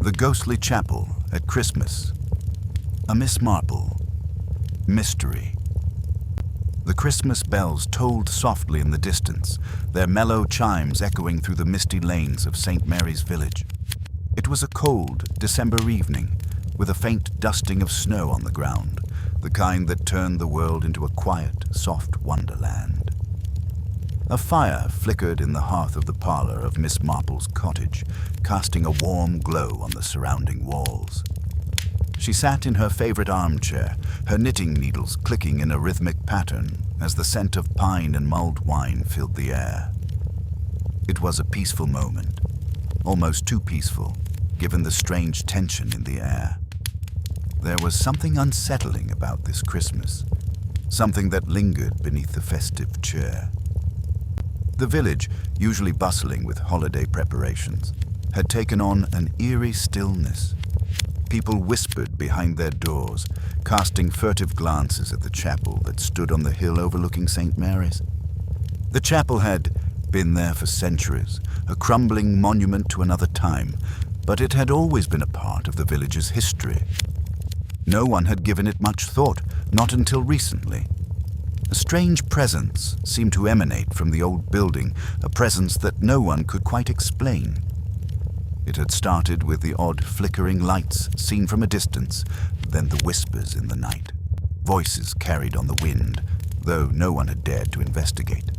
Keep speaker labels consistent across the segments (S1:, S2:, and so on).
S1: The ghostly chapel at Christmas. A Miss Marple. Mystery. The Christmas bells tolled softly in the distance, their mellow chimes echoing through the misty lanes of St. Mary's village. It was a cold December evening, with a faint dusting of snow on the ground, the kind that turned the world into a quiet, soft wonderland. A fire flickered in the hearth of the parlor of Miss Marple's cottage, casting a warm glow on the surrounding walls. She sat in her favorite armchair, her knitting needles clicking in a rhythmic pattern as the scent of pine and mulled wine filled the air. It was a peaceful moment, almost too peaceful, given the strange tension in the air. There was something unsettling about this Christmas, something that lingered beneath the festive cheer. The village, usually bustling with holiday preparations, had taken on an eerie stillness. People whispered behind their doors, casting furtive glances at the chapel that stood on the hill overlooking St. Mary's. The chapel had been there for centuries, a crumbling monument to another time, but it had always been a part of the village's history. No one had given it much thought, not until recently. A strange presence seemed to emanate from the old building, a presence that no one could quite explain. It had started with the odd flickering lights seen from a distance, then the whispers in the night, voices carried on the wind, though no one had dared to investigate.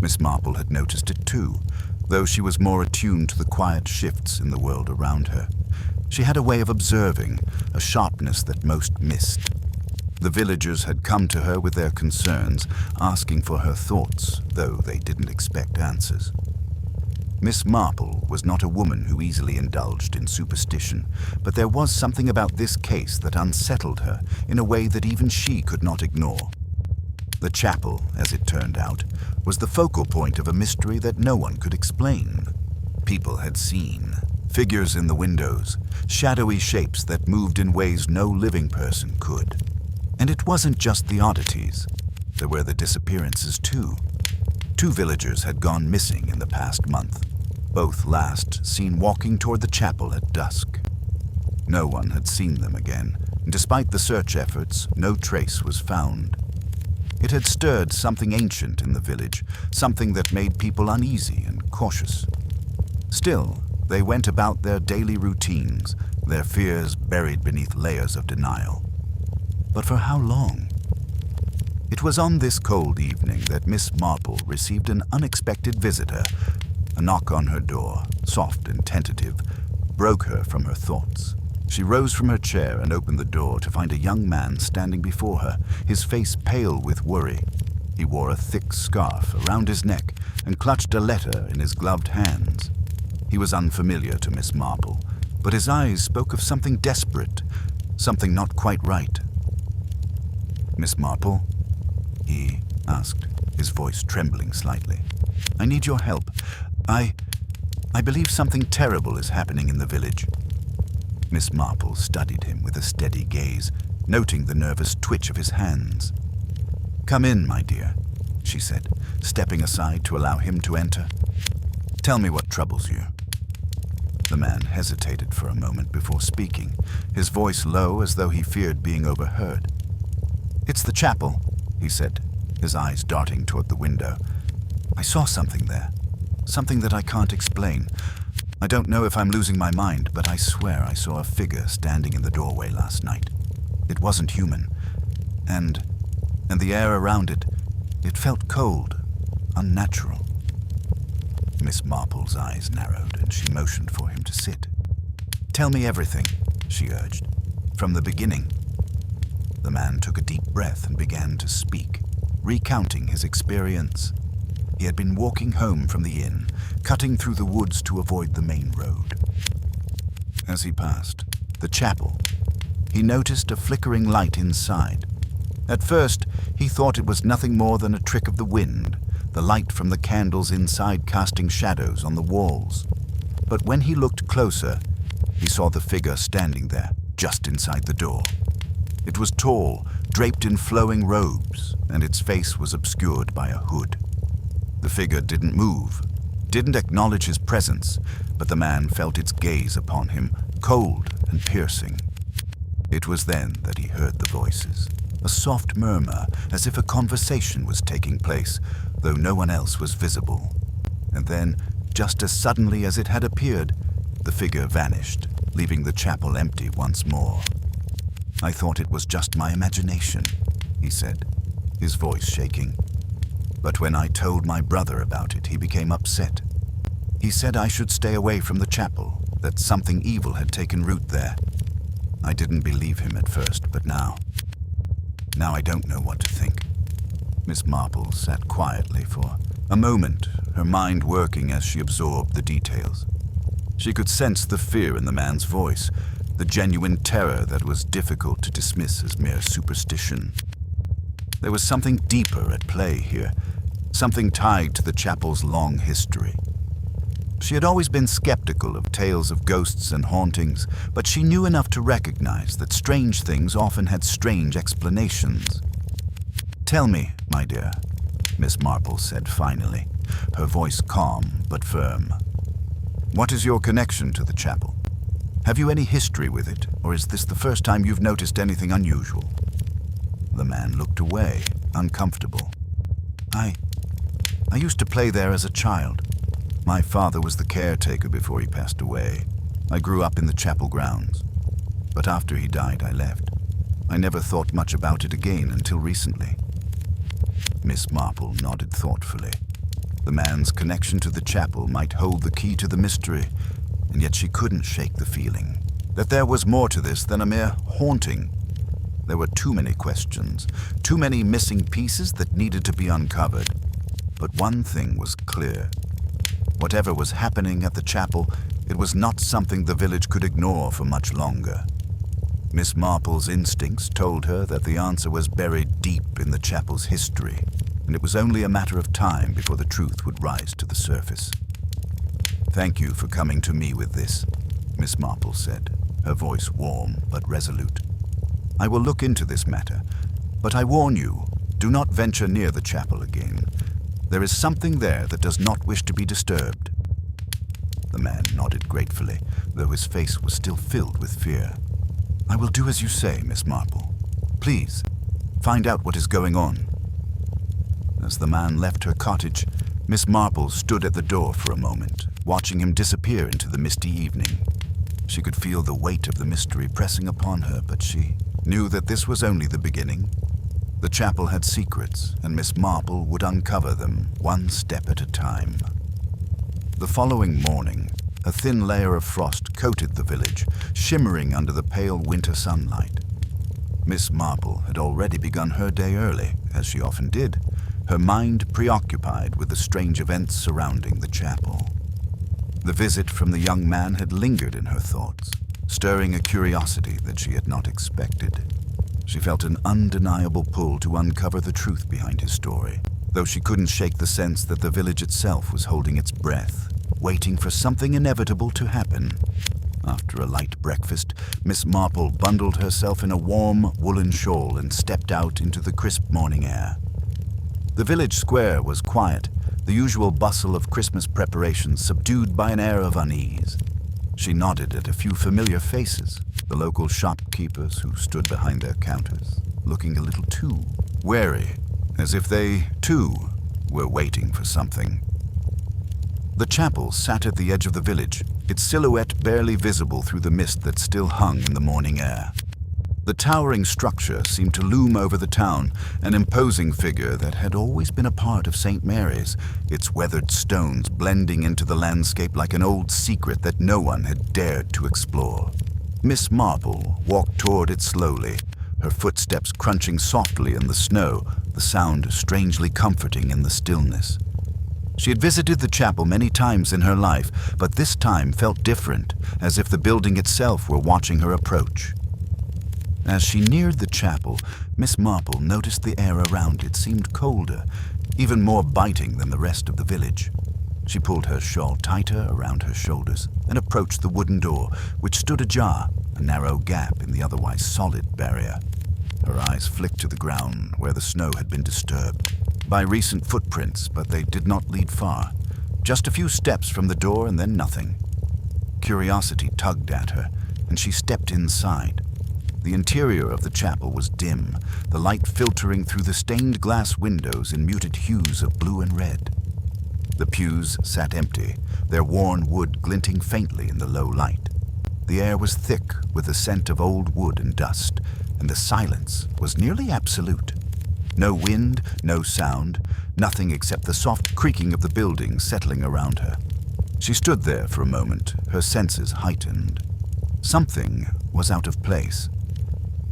S1: Miss Marple had noticed it too, though she was more attuned to the quiet shifts in the world around her. She had a way of observing, a sharpness that most missed. The villagers had come to her with their concerns, asking for her thoughts, though they didn't expect answers. Miss Marple was not a woman who easily indulged in superstition, but there was something about this case that unsettled her in a way that even she could not ignore. The chapel, as it turned out, was the focal point of a mystery that no one could explain. People had seen figures in the windows, shadowy shapes that moved in ways no living person could. And it wasn't just the oddities. There were the disappearances too. 2 villagers had gone missing in the past month, both last seen walking toward the chapel at dusk. No one had seen them again, and despite the search efforts, no trace was found. It had stirred something ancient in the village, something that made people uneasy and cautious. Still, they went about their daily routines, their fears buried beneath layers of denial. But for how long? It was on this cold evening that Miss Marple received an unexpected visitor. A knock on her door, soft and tentative, broke her from her thoughts. She rose from her chair and opened the door to find a young man standing before her, his face pale with worry. He wore a thick scarf around his neck and clutched a letter in his gloved hands. He was unfamiliar to Miss Marple, but his eyes spoke of something desperate, something not quite right. "Miss Marple?" he asked, his voice trembling slightly. "I need your help. I believe something terrible is happening in the village." Miss Marple studied him with a steady gaze, noting the nervous twitch of his hands. "Come in, my dear," she said, stepping aside to allow him to enter. "Tell me what troubles you." The man hesitated for a moment before speaking, his voice low as though he feared being overheard. "It's the chapel," he said, his eyes darting toward the window. "I saw something there, something that I can't explain. I don't know if I'm losing my mind, but I swear I saw a figure standing in the doorway last night. It wasn't human, and the air around it, it felt cold, unnatural." Miss Marple's eyes narrowed and she motioned for him to sit. "Tell me everything," she urged, "from the beginning." The man took a deep breath and began to speak, recounting his experience. He had been walking home from the inn, cutting through the woods to avoid the main road. As he passed the chapel, he noticed a flickering light inside. At first, he thought it was nothing more than a trick of the wind, the light from the candles inside casting shadows on the walls. But when he looked closer, he saw the figure standing there, just inside the door. It was tall, draped in flowing robes, and its face was obscured by a hood. The figure didn't move, didn't acknowledge his presence, but the man felt its gaze upon him, cold and piercing. It was then that he heard the voices, a soft murmur as if a conversation was taking place, though no one else was visible. And then, just as suddenly as it had appeared, the figure vanished, leaving the chapel empty once more. "I thought it was just my imagination," he said, his voice shaking. "But when I told my brother about it, he became upset. He said I should stay away from the chapel, that something evil had taken root there. I didn't believe him at first, but now I don't know what to think." Miss Marple sat quietly for a moment, her mind working as she absorbed the details. She could sense the fear in the man's voice, the genuine terror that was difficult to dismiss as mere superstition. There was something deeper at play here, something tied to the chapel's long history. She had always been skeptical of tales of ghosts and hauntings, but she knew enough to recognize that strange things often had strange explanations. "Tell me, my dear," Miss Marple said finally, her voice calm but firm. "What is your connection to the chapel? Have you any history with it, or is this the first time you've noticed anything unusual?" The man looked away, uncomfortable. I used to play there as a child. My father was the caretaker before he passed away. I grew up in the chapel grounds. But after he died, I left. I never thought much about it again until recently." Miss Marple nodded thoughtfully. The man's connection to the chapel might hold the key to the mystery, and yet she couldn't shake the feeling that there was more to this than a mere haunting. There were too many questions, too many missing pieces that needed to be uncovered. But one thing was clear. Whatever was happening at the chapel, it was not something the village could ignore for much longer. Miss Marple's instincts told her that the answer was buried deep in the chapel's history, and it was only a matter of time before the truth would rise to the surface. "Thank you for coming to me with this," Miss Marple said, her voice warm but resolute. "I will look into this matter, but I warn you, do not venture near the chapel again. There is something there that does not wish to be disturbed." The man nodded gratefully, though his face was still filled with fear. "I will do as you say, Miss Marple. Please, find out what is going on." As the man left her cottage, Miss Marple stood at the door for a moment, watching him disappear into the misty evening. She could feel the weight of the mystery pressing upon her, but she knew that this was only the beginning. The chapel had secrets, and Miss Marple would uncover them one step at a time. The following morning, a thin layer of frost coated the village, shimmering under the pale winter sunlight. Miss Marple had already begun her day early, as she often did, her mind preoccupied with the strange events surrounding the chapel. The visit from the young man had lingered in her thoughts, stirring a curiosity that she had not expected. She felt an undeniable pull to uncover the truth behind his story, though she couldn't shake the sense that the village itself was holding its breath, waiting for something inevitable to happen. After a light breakfast, Miss Marple bundled herself in a warm woolen shawl and stepped out into the crisp morning air. The village square was quiet, the usual bustle of Christmas preparations subdued by an air of unease. She nodded at a few familiar faces, the local shopkeepers who stood behind their counters, looking a little too wary, as if they, too, were waiting for something. The chapel sat at the edge of the village, its silhouette barely visible through the mist that still hung in the morning air. The towering structure seemed to loom over the town, an imposing figure that had always been a part of St. Mary's, its weathered stones blending into the landscape like an old secret that no one had dared to explore. Miss Marple walked toward it slowly, her footsteps crunching softly in the snow, the sound strangely comforting in the stillness. She had visited the chapel many times in her life, but this time felt different, as if the building itself were watching her approach. As she neared the chapel, Miss Marple noticed the air around it seemed colder, even more biting than the rest of the village. She pulled her shawl tighter around her shoulders and approached the wooden door, which stood ajar, a narrow gap in the otherwise solid barrier. Her eyes flicked to the ground where the snow had been disturbed by recent footprints, but they did not lead far, Just a few steps from the door and then nothing. Curiosity tugged at her, and she stepped inside. The interior of the chapel was dim, the light filtering through the stained glass windows in muted hues of blue and red. The pews sat empty, their worn wood glinting faintly in the low light. The air was thick with the scent of old wood and dust, and the silence was nearly absolute. No wind, no sound, nothing except the soft creaking of the building settling around her. She stood there for a moment, her senses heightened. Something was out of place.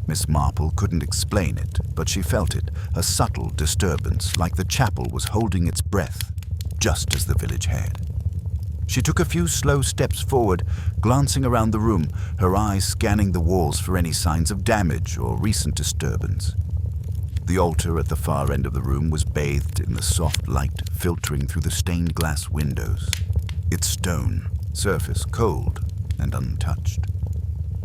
S1: Miss Marple couldn't explain it, but she felt it, a subtle disturbance, like the chapel was holding its breath, just as the village had. She took a few slow steps forward, glancing around the room, her eyes scanning the walls for any signs of damage or recent disturbance. The altar at the far end of the room was bathed in the soft light filtering through the stained glass windows, its stone surface cold and untouched.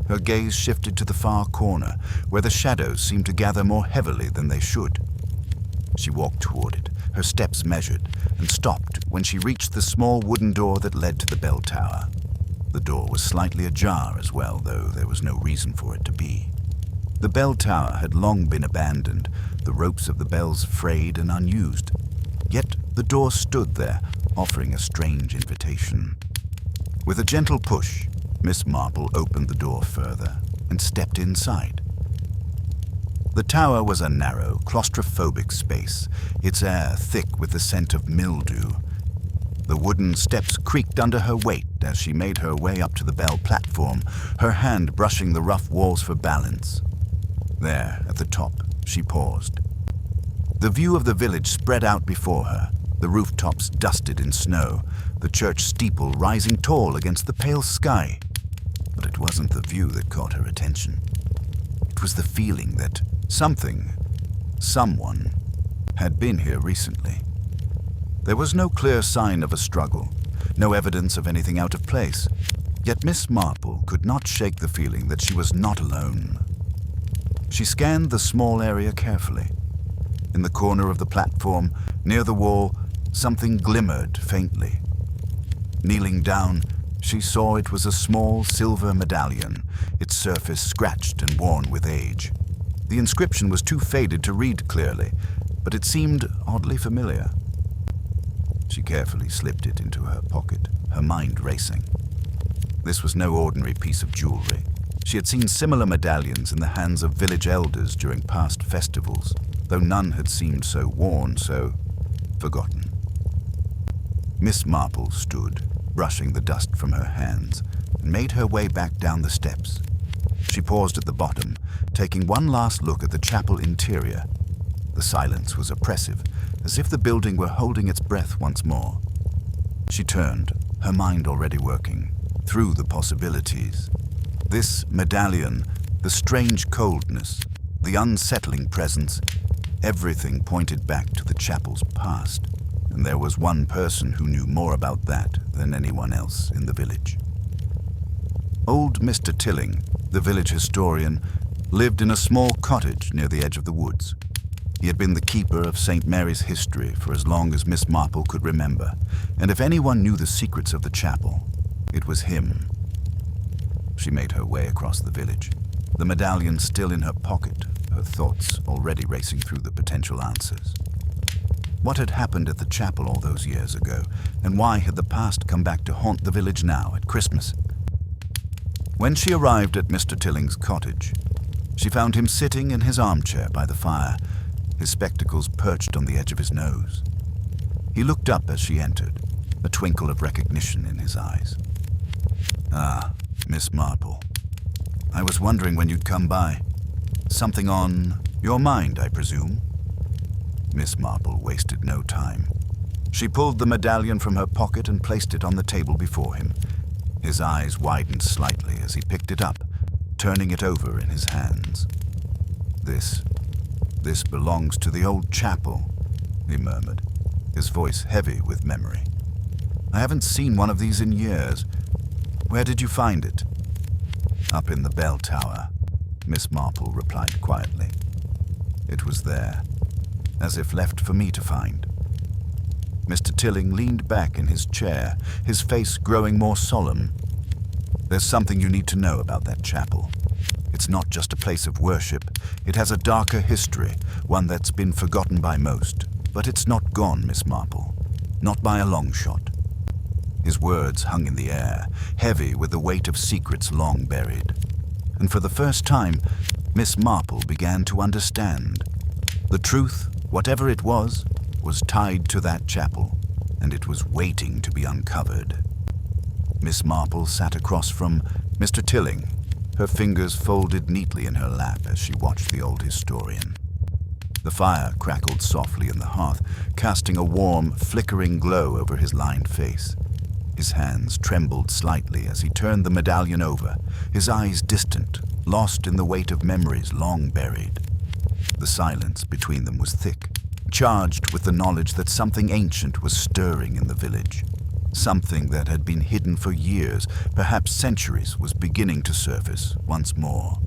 S1: Her gaze shifted to the far corner, where the shadows seemed to gather more heavily than they should. She walked toward it, her steps measured, and stopped when she reached the small wooden door that led to the bell tower. The door was slightly ajar as well, though there was no reason for it to be. The bell tower had long been abandoned, the ropes of the bells frayed and unused. Yet the door stood there, offering a strange invitation. With a gentle push, Miss Marple opened the door further and stepped inside. The tower was a narrow, claustrophobic space, its air thick with the scent of mildew. The wooden steps creaked under her weight as she made her way up to the bell platform, her hand brushing the rough walls for balance. There, at the top, she paused. The view of the village spread out before her, the rooftops dusted in snow, the church steeple rising tall against the pale sky. But it wasn't the view that caught her attention. It was the feeling that someone, had been here recently. There was no clear sign of a struggle, no evidence of anything out of place, yet Miss Marple could not shake the feeling that she was not alone. She scanned the small area carefully. In the corner of the platform, near the wall, something glimmered faintly. Kneeling down, she saw it was a small silver medallion, its surface scratched and worn with age. The inscription was too faded to read clearly, but it seemed oddly familiar. She carefully slipped it into her pocket, her mind racing. This was no ordinary piece of jewelry. She had seen similar medallions in the hands of village elders during past festivals, though none had seemed so worn, so forgotten. Miss Marple stood, brushing the dust from her hands, and made her way back down the steps. She paused at the bottom, taking one last look at the chapel interior. The silence was oppressive, as if the building were holding its breath once more. She turned, her mind already working, through the possibilities. This medallion, the strange coldness, the unsettling presence, everything pointed back to the chapel's past, and there was one person who knew more about that than anyone else in the village. Old Mr. Tilling, the village historian, lived in a small cottage near the edge of the woods. He had been the keeper of St. Mary's history for as long as Miss Marple could remember, and if anyone knew the secrets of the chapel, it was him. She made her way across the village, the medallion still in her pocket, her thoughts already racing through the potential answers. What had happened at the chapel all those years ago, and why had the past come back to haunt the village now at Christmas? When she arrived at Mr. Tilling's cottage, she found him sitting in his armchair by the fire, his spectacles perched on the edge of his nose. He looked up as she entered, a twinkle of recognition in his eyes. "Ah, Miss Marple. I was wondering when you'd come by. Something on your mind, I presume?" Miss Marple wasted no time. She pulled the medallion from her pocket and placed it on the table before him. His eyes widened slightly as he picked it up, turning it over in his hands. This belongs to the old chapel," he murmured, his voice heavy with memory. "I haven't seen one of these in years. Where did you find it?" "Up in the bell tower," Miss Marple replied quietly. "It was there, as if left for me to find." Mr. Tilling leaned back in his chair, his face growing more solemn. "There's something you need to know about that chapel. It's not just a place of worship. It has a darker history, one that's been forgotten by most. But it's not gone, Miss Marple. Not by a long shot." His words hung in the air, heavy with the weight of secrets long buried. And for the first time, Miss Marple began to understand. The truth, whatever it was tied to that chapel, and it was waiting to be uncovered. Miss Marple sat across from Mr. Tilling, her fingers folded neatly in her lap as she watched the old historian. The fire crackled softly in the hearth, casting a warm, flickering glow over his lined face. His hands trembled slightly as he turned the medallion over, his eyes distant, lost in the weight of memories long buried. The silence between them was thick, charged with the knowledge that something ancient was stirring in the village. Something that had been hidden for years, perhaps centuries, was beginning to surface once more.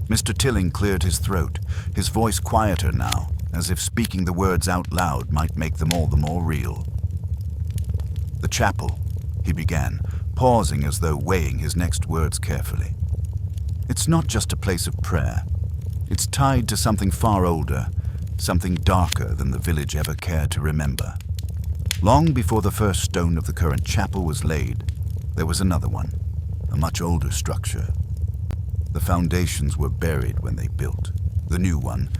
S1: Mr. Tilling cleared his throat, his voice quieter now, as if speaking the words out loud might make them all the more real. "The chapel," he began, pausing as though weighing his next words carefully. "It's not just a place of prayer. It's tied to something far older, something darker than the village ever cared to remember. Long before the first stone of the current chapel was laid, there was another one, a much older structure. The foundations were buried when they built the new one,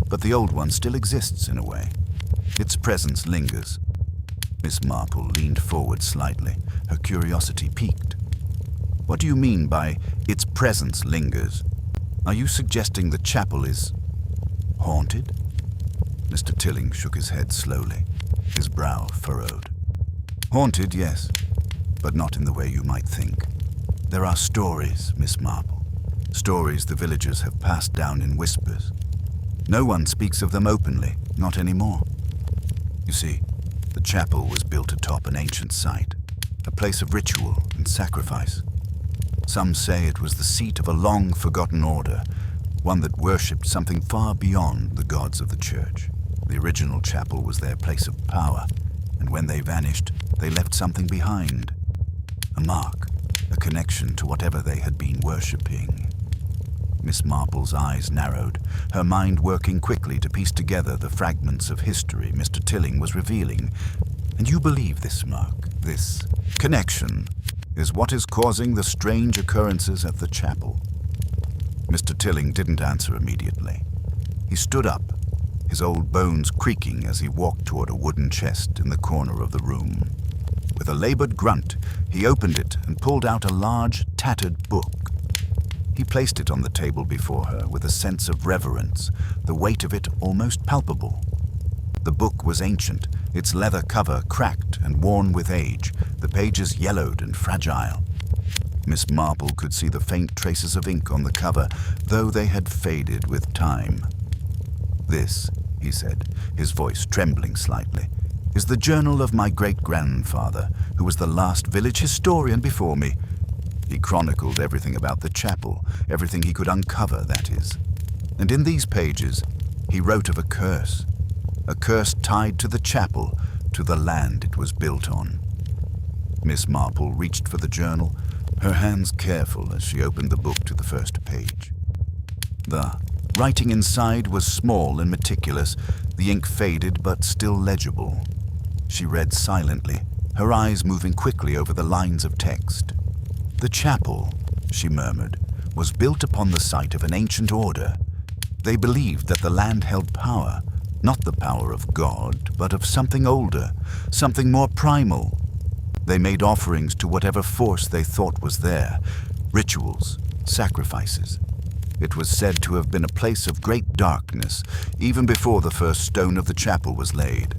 S1: but the old one still exists in a way. Its presence lingers." Miss Marple leaned forward slightly, her curiosity piqued. "What do you mean by its presence lingers? Are you suggesting the chapel is haunted?" Mr. Tilling shook his head slowly, his brow furrowed. "Haunted, yes, but not in the way you might think. There are stories, Miss Marple, stories the villagers have passed down in whispers. No one speaks of them openly, not anymore. You see, the chapel was built atop an ancient site, a place of ritual and sacrifice. Some say it was the seat of a long-forgotten order, one that worshipped something far beyond the gods of the church. The original chapel was their place of power, and when they vanished, they left something behind. A mark, a connection to whatever they had been worshipping." Miss Marple's eyes narrowed, her mind working quickly to piece together the fragments of history Mr. Tilling was revealing. "And you believe this mark, this connection, is what is causing the strange occurrences at the chapel?" Mr. Tilling didn't answer immediately. He stood up, his old bones creaking as he walked toward a wooden chest in the corner of the room. With a labored grunt, he opened it and pulled out a large, tattered book. He placed it on the table before her with a sense of reverence, the weight of it almost palpable. The book was ancient, its leather cover cracked and worn with age, the pages yellowed and fragile. Miss Marple could see the faint traces of ink on the cover, though they had faded with time. "This," he said, his voice trembling slightly, "is the journal of my great-grandfather, who was the last village historian before me. He chronicled everything about the chapel, everything he could uncover, that is. And in these pages, he wrote of a curse tied to the chapel, to the land it was built on." Miss Marple reached for the journal, her hands careful as she opened the book to the first page. The writing inside was small and meticulous, the ink faded but still legible. She read silently, her eyes moving quickly over the lines of text. "The chapel," she murmured, "was built upon the site of an ancient order. They believed that the land held power, not the power of God, but of something older, something more primal. They made offerings to whatever force they thought was there, rituals, sacrifices. It was said to have been a place of great darkness, even before the first stone of the chapel was laid.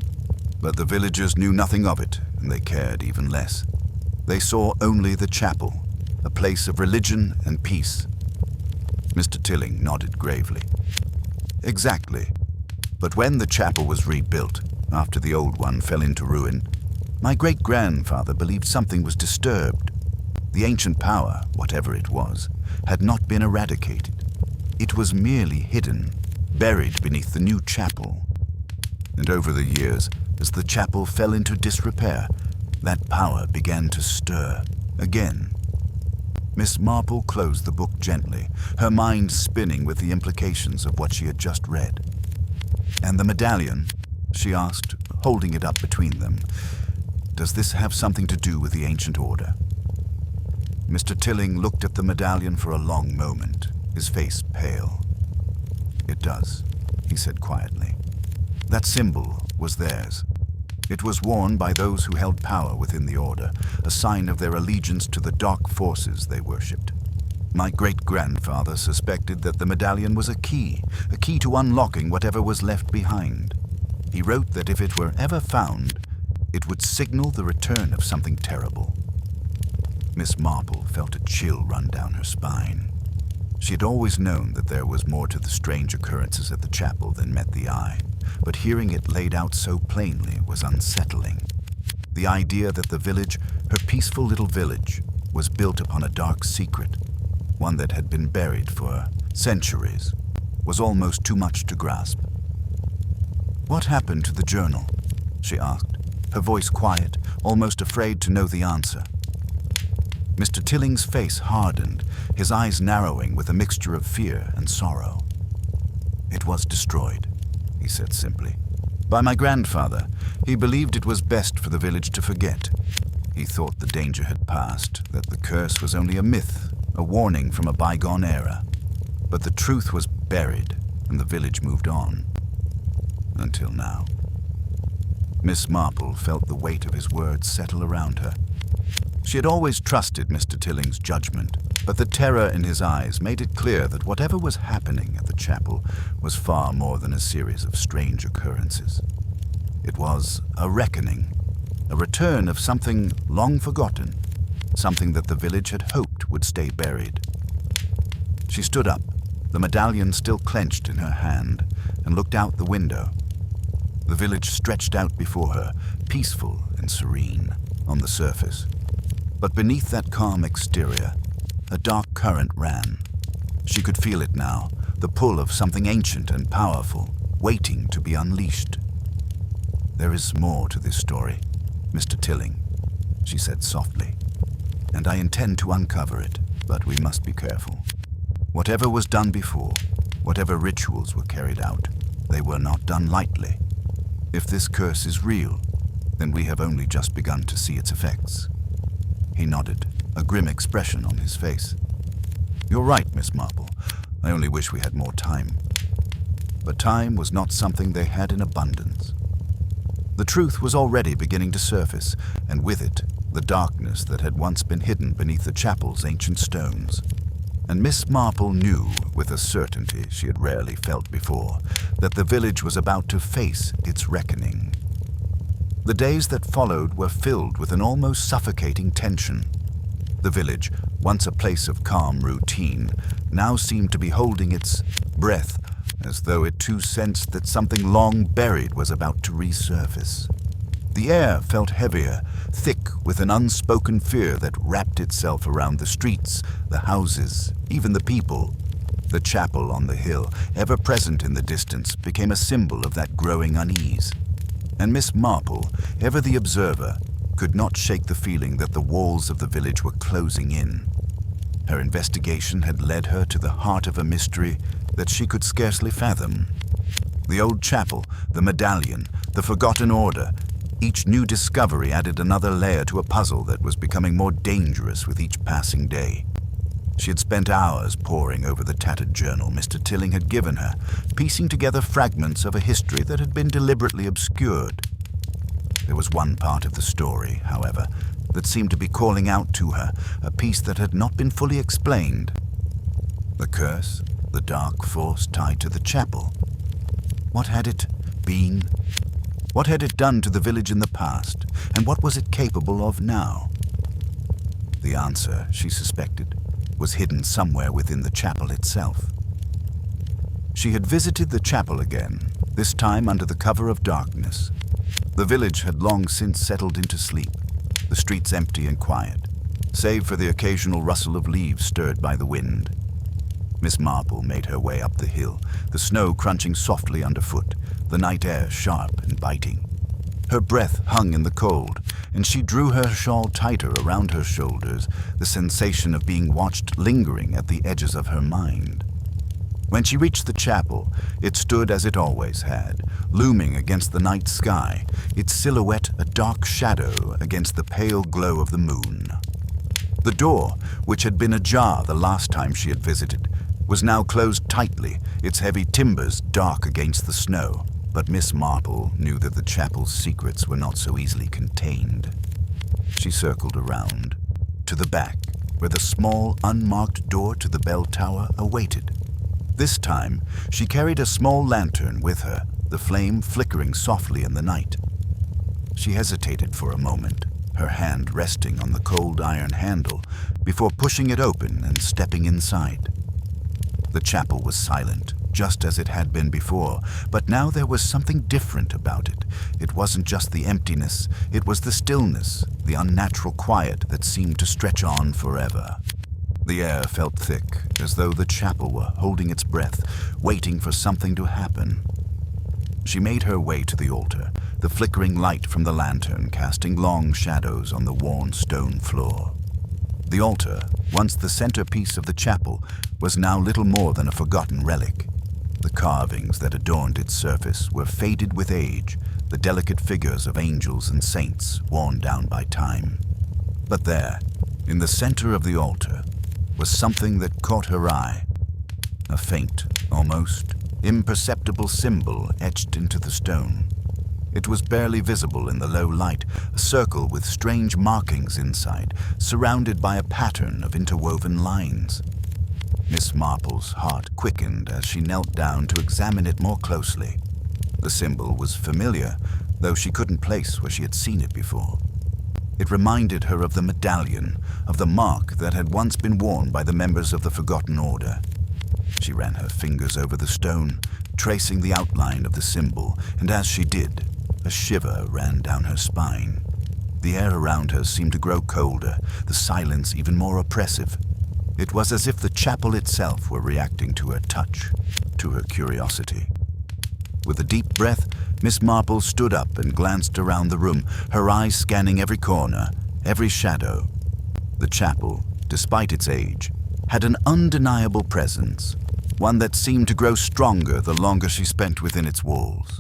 S1: But the villagers knew nothing of it, and they cared even less. They saw only the chapel, a place of religion and peace." Mr. Tilling nodded gravely. "Exactly. But when the chapel was rebuilt, after the old one fell into ruin, my great-grandfather believed something was disturbed. The ancient power, whatever it was, had not been eradicated. It was merely hidden, buried beneath the new chapel. And over the years, As the chapel fell into disrepair, that power began to stir again. Miss Marple closed the book gently, her mind spinning with the implications of what she had just read. "And the medallion?" she asked, holding it up between them. "Does this have something to do with the ancient order?" Mr. Tilling looked at the medallion for a long moment, his face pale. "It does," he said quietly. "That symbol was theirs. It was worn by those who held power within the order, a sign of their allegiance to the dark forces they worshipped. My great-grandfather suspected that the medallion was a key to unlocking whatever was left behind. He wrote that if it were ever found, it would signal the return of something terrible." Miss Marple felt a chill run down her spine. She had always known that there was more to the strange occurrences at the chapel than met the eye, but hearing it laid out so plainly was unsettling. The idea that the village, her peaceful little village, was built upon a dark secret, one that had been buried for centuries, was almost too much to grasp. "What happened to the journal?" she asked, her voice quiet, almost afraid to know the answer. Mr. Tilling's face hardened, his eyes narrowing with a mixture of fear and sorrow. "It was destroyed," he said simply. "By my grandfather. He believed it was best for the village to forget. He thought the danger had passed, that the curse was only a myth, a warning from a bygone era. But the truth was buried, and the village moved on. Until now." Miss Marple felt the weight of his words settle around her. She had always trusted Mr. Tilling's judgment, but the terror in his eyes made it clear that whatever was happening at the chapel was far more than a series of strange occurrences. It was a reckoning, a return of something long forgotten, something that the village had hoped would stay buried. She stood up, the medallion still clenched in her hand, and looked out the window. The village stretched out before her, peaceful and serene, on the surface. But beneath that calm exterior, a dark current ran. She could feel it now, the pull of something ancient and powerful, waiting to be unleashed. "There is more to this story, Mr. Tilling," she said softly, "and I intend to uncover it, but we must be careful. Whatever was done before, whatever rituals were carried out, they were not done lightly. If this curse is real, then we have only just begun to see its effects." He nodded, a grim expression on his face. "You're right, Miss Marple. I only wish we had more time." But time was not something they had in abundance. The truth was already beginning to surface, and with it, the darkness that had once been hidden beneath the chapel's ancient stones. And Miss Marple knew, with a certainty she had rarely felt before, that the village was about to face its reckoning. The days that followed were filled with an almost suffocating tension. The village, once a place of calm routine, now seemed to be holding its breath, as though it too sensed that something long buried was about to resurface. The air felt heavier, thick with an unspoken fear that wrapped itself around the streets, the houses, even the people. The chapel on the hill, ever present in the distance, became a symbol of that growing unease. And Miss Marple, ever the observer, could not shake the feeling that the walls of the village were closing in. Her investigation had led her to the heart of a mystery that she could scarcely fathom. The old chapel, the medallion, the forgotten order, each new discovery added another layer to a puzzle that was becoming more dangerous with each passing day. She had spent hours poring over the tattered journal Mr. Tilling had given her, piecing together fragments of a history that had been deliberately obscured. There was one part of the story, however, that seemed to be calling out to her, a piece that had not been fully explained. The curse, the dark force tied to the chapel. What had it been? What had it done to the village in the past, and what was it capable of now? The answer, she suspected, was hidden somewhere within the chapel itself. She had visited the chapel again, this time under the cover of darkness. The village had long since settled into sleep, the streets empty and quiet, save for the occasional rustle of leaves stirred by the wind. Miss Marple made her way up the hill, the snow crunching softly underfoot, the night air sharp and biting. Her breath hung in the cold, and she drew her shawl tighter around her shoulders, the sensation of being watched lingering at the edges of her mind. When she reached the chapel, it stood as it always had, looming against the night sky, its silhouette a dark shadow against the pale glow of the moon. The door, which had been ajar the last time she had visited, was now closed tightly, its heavy timbers dark against the snow. But Miss Marple knew that the chapel's secrets were not so easily contained. She circled around, to the back, where the small, unmarked door to the bell tower awaited. This time, she carried a small lantern with her, the flame flickering softly in the night. She hesitated for a moment, her hand resting on the cold iron handle, before pushing it open and stepping inside. The chapel was silent, just as it had been before, but now there was something different about it. It wasn't just the emptiness, it was the stillness, the unnatural quiet that seemed to stretch on forever. The air felt thick, as though the chapel were holding its breath, waiting for something to happen. She made her way to the altar, the flickering light from the lantern casting long shadows on the worn stone floor. The altar, once the centerpiece of the chapel, was now little more than a forgotten relic. The carvings that adorned its surface were faded with age, the delicate figures of angels and saints worn down by time. But there, in the center of the altar, was something that caught her eye. A faint, almost imperceptible symbol etched into the stone. It was barely visible in the low light, a circle with strange markings inside, surrounded by a pattern of interwoven lines. Miss Marple's heart quickened as she knelt down to examine it more closely. The symbol was familiar, though she couldn't place where she had seen it before. It reminded her of the medallion, of the mark that had once been worn by the members of the Forgotten Order. She ran her fingers over the stone, tracing the outline of the symbol, and as she did, a shiver ran down her spine. The air around her seemed to grow colder, the silence even more oppressive. It was as if the chapel itself were reacting to her touch, to her curiosity. With a deep breath, Miss Marple stood up and glanced around the room, her eyes scanning every corner, every shadow. The chapel, despite its age, had an undeniable presence, one that seemed to grow stronger the longer she spent within its walls.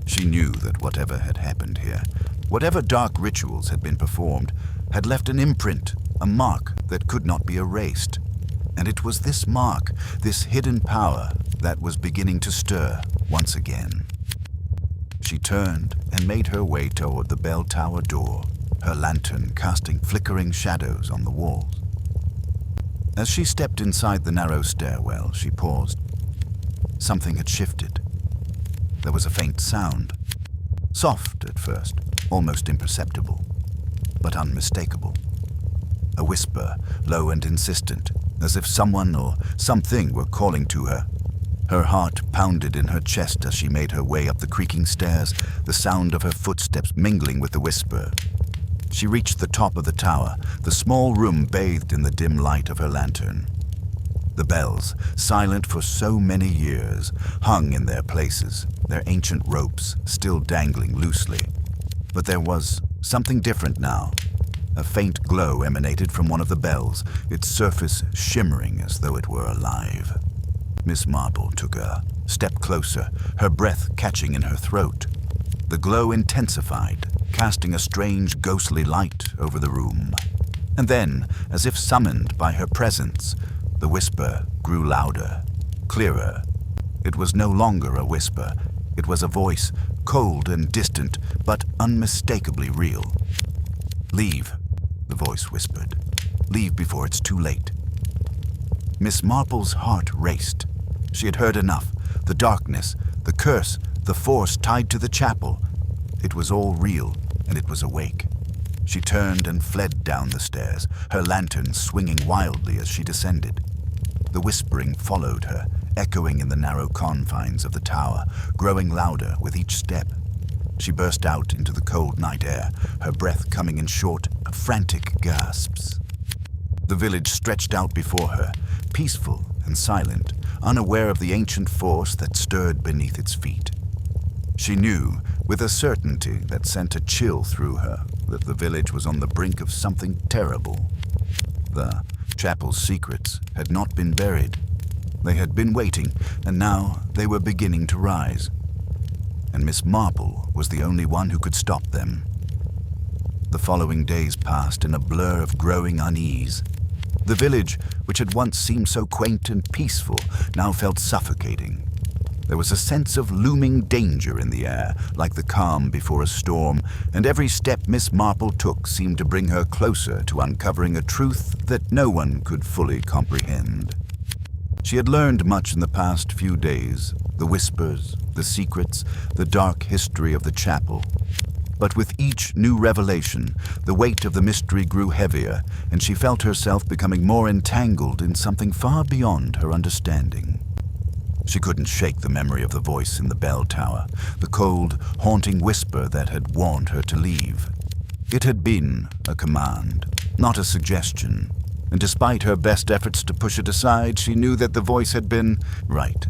S1: She knew that whatever had happened here, whatever dark rituals had been performed, had left an imprint, a mark that could not be erased. And it was this mark, this hidden power, that was beginning to stir once again. She turned and made her way toward the bell tower door, her lantern casting flickering shadows on the walls. As she stepped inside the narrow stairwell, she paused. Something had shifted. There was a faint sound, soft at first, almost imperceptible, but unmistakable. A whisper, low and insistent, as if someone or something were calling to her. Her heart pounded in her chest as she made her way up the creaking stairs, the sound of her footsteps mingling with the whisper. She reached the top of the tower, the small room bathed in the dim light of her lantern. The bells, silent for so many years, hung in their places, their ancient ropes still dangling loosely. But there was something different now. A faint glow emanated from one of the bells, its surface shimmering as though it were alive. Miss Marple took a step closer, her breath catching in her throat. The glow intensified, casting a strange ghostly light over the room. And then, as if summoned by her presence, the whisper grew louder, clearer. It was no longer a whisper. It was a voice, cold and distant, but unmistakably real. "Leave," the voice whispered. "Leave before it's too late." Miss Marple's heart raced. She had heard enough. The darkness, the curse, the force tied to the chapel. It was all real, and it was awake. She turned and fled down the stairs, her lantern swinging wildly as she descended. The whispering followed her, echoing in the narrow confines of the tower, growing louder with each step. She burst out into the cold night air, her breath coming in short, frantic gasps. The village stretched out before her, peaceful and silent, unaware of the ancient force that stirred beneath its feet. She knew, with a certainty that sent a chill through her, that the village was on the brink of something terrible. The chapel's secrets had not been buried. They had been waiting, and now they were beginning to rise. And Miss Marple was the only one who could stop them. The following days passed in a blur of growing unease. The village, which had once seemed so quaint and peaceful, now felt suffocating. There was a sense of looming danger in the air, like the calm before a storm, and every step Miss Marple took seemed to bring her closer to uncovering a truth that no one could fully comprehend. She had learned much in the past few days, the whispers, the secrets, the dark history of the chapel. But with each new revelation, the weight of the mystery grew heavier, and she felt herself becoming more entangled in something far beyond her understanding. She couldn't shake the memory of the voice in the bell tower, the cold, haunting whisper that had warned her to leave. It had been a command, not a suggestion, and despite her best efforts to push it aside, she knew that the voice had been right.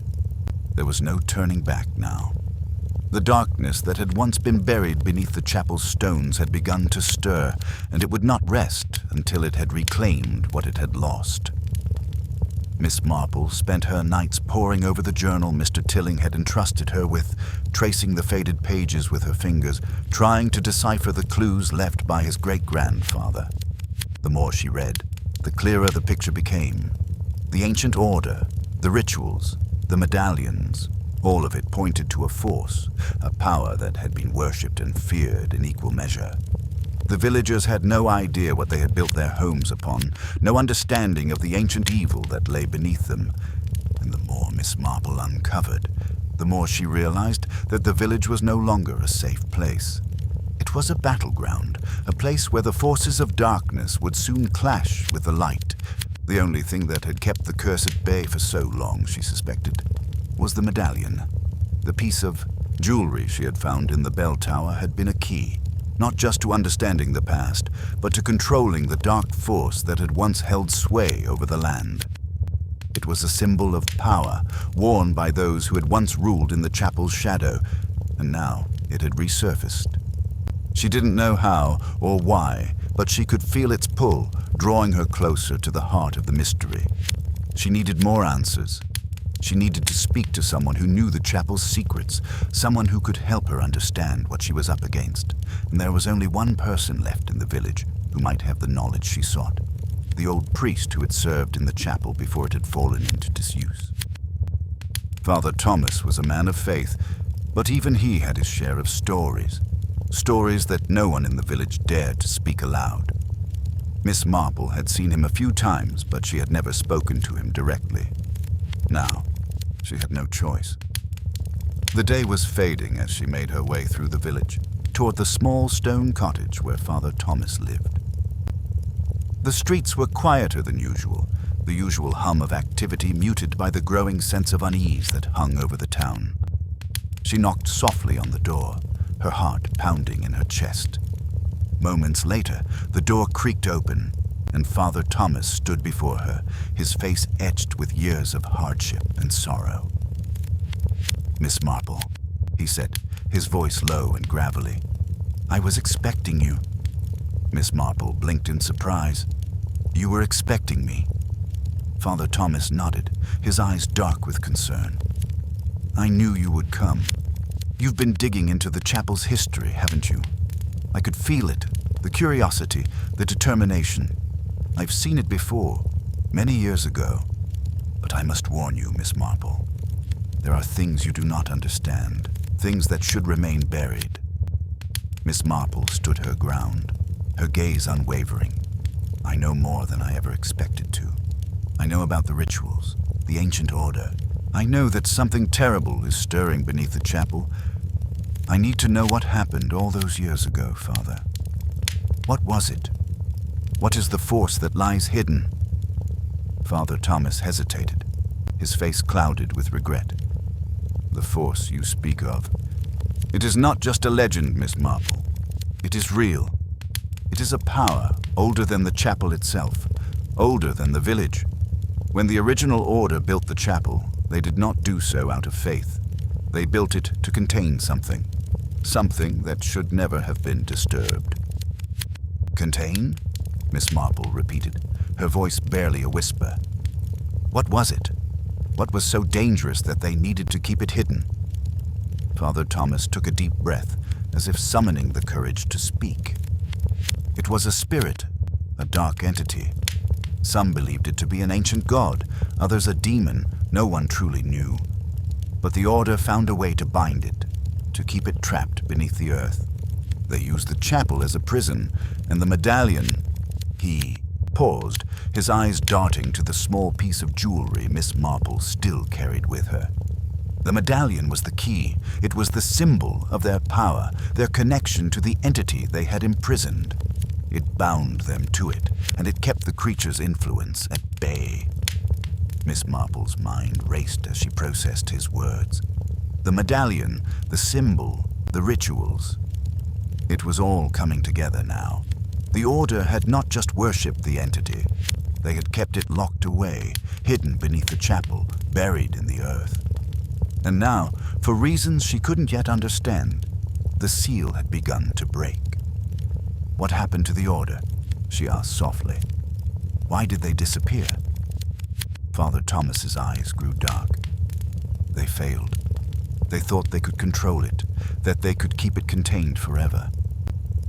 S1: There was no turning back now. The darkness that had once been buried beneath the chapel's stones had begun to stir, and it would not rest until it had reclaimed what it had lost. Miss Marple spent her nights poring over the journal Mr. Tilling had entrusted her with, tracing the faded pages with her fingers, trying to decipher the clues left by his great-grandfather. The more she read, the clearer the picture became. The ancient order, the rituals, the medallions, all of it pointed to a force, a power that had been worshipped and feared in equal measure. The villagers had no idea what they had built their homes upon, no understanding of the ancient evil that lay beneath them. And the more Miss Marple uncovered, the more she realized that the village was no longer a safe place. It was a battleground, a place where the forces of darkness would soon clash with the light. The only thing that had kept the curse at bay for so long, she suspected, was the medallion. The piece of jewelry she had found in the bell tower had been a key, not just to understanding the past, but to controlling the dark force that had once held sway over the land. It was a symbol of power, worn by those who had once ruled in the chapel's shadow, and now it had resurfaced. She didn't know how or why, but she could feel its pull, drawing her closer to the heart of the mystery. She needed more answers. She needed to speak to someone who knew the chapel's secrets, someone who could help her understand what she was up against. And there was only one person left in the village who might have the knowledge she sought, the old priest who had served in the chapel before it had fallen into disuse. Father Thomas was a man of faith, but even he had his share of stories that no one in the village dared to speak aloud. Miss Marple had seen him a few times, but she had never spoken to him directly. Now, she had no choice. The day was fading as she made her way through the village, toward the small stone cottage where Father Thomas lived. The streets were quieter than usual, the usual hum of activity muted by the growing sense of unease that hung over the town. She knocked softly on the door, her heart pounding in her chest. Moments later, the door creaked open, and Father Thomas stood before her, his face etched with years of hardship and sorrow. "Miss Marple," he said, his voice low and gravelly, "I was expecting you." Miss Marple blinked in surprise. "You were expecting me?" Father Thomas nodded, his eyes dark with concern. "I knew you would come. You've been digging into the chapel's history, haven't you? I could feel it, the curiosity, the determination. I've seen it before, many years ago. But I must warn you, Miss Marple. There are things you do not understand, things that should remain buried." Miss Marple stood her ground, her gaze unwavering. "I know more than I ever expected to. I know about the rituals, the ancient order. I know that something terrible is stirring beneath the chapel. I need to know what happened all those years ago, Father. What was it? What is the force that lies hidden?" Father Thomas hesitated, his face clouded with regret. "The force you speak of. It is not just a legend, Miss Marple. It is real. It is a power older than the chapel itself, older than the village. When the original order built the chapel, they did not do so out of faith. They built it to contain something. Something that should never have been disturbed. Contain? Miss Marple repeated, her voice barely a whisper. What was it? What was so dangerous that they needed to keep it hidden? Father Thomas took a deep breath, as if summoning the courage to speak. It was a spirit, a dark entity. Some believed it to be an ancient god, others a demon. No one truly knew. But the Order found a way to bind it, to keep it trapped beneath the earth. They used the chapel as a prison, and the medallion... He paused, his eyes darting to the small piece of jewelry Miss Marple still carried with her. The medallion was the key. It was the symbol of their power, their connection to the entity they had imprisoned. It bound them to it, and it kept the creature's influence at bay. Miss Marple's mind raced as she processed his words. The medallion, the symbol, the rituals. It was all coming together now. The Order had not just worshipped the entity. They had kept it locked away, hidden beneath the chapel, buried in the earth. And now, for reasons she couldn't yet understand, the seal had begun to break. What happened to the Order? She asked softly. Why did they disappear? Father Thomas's eyes grew dark. They failed. They thought they could control it, that they could keep it contained forever.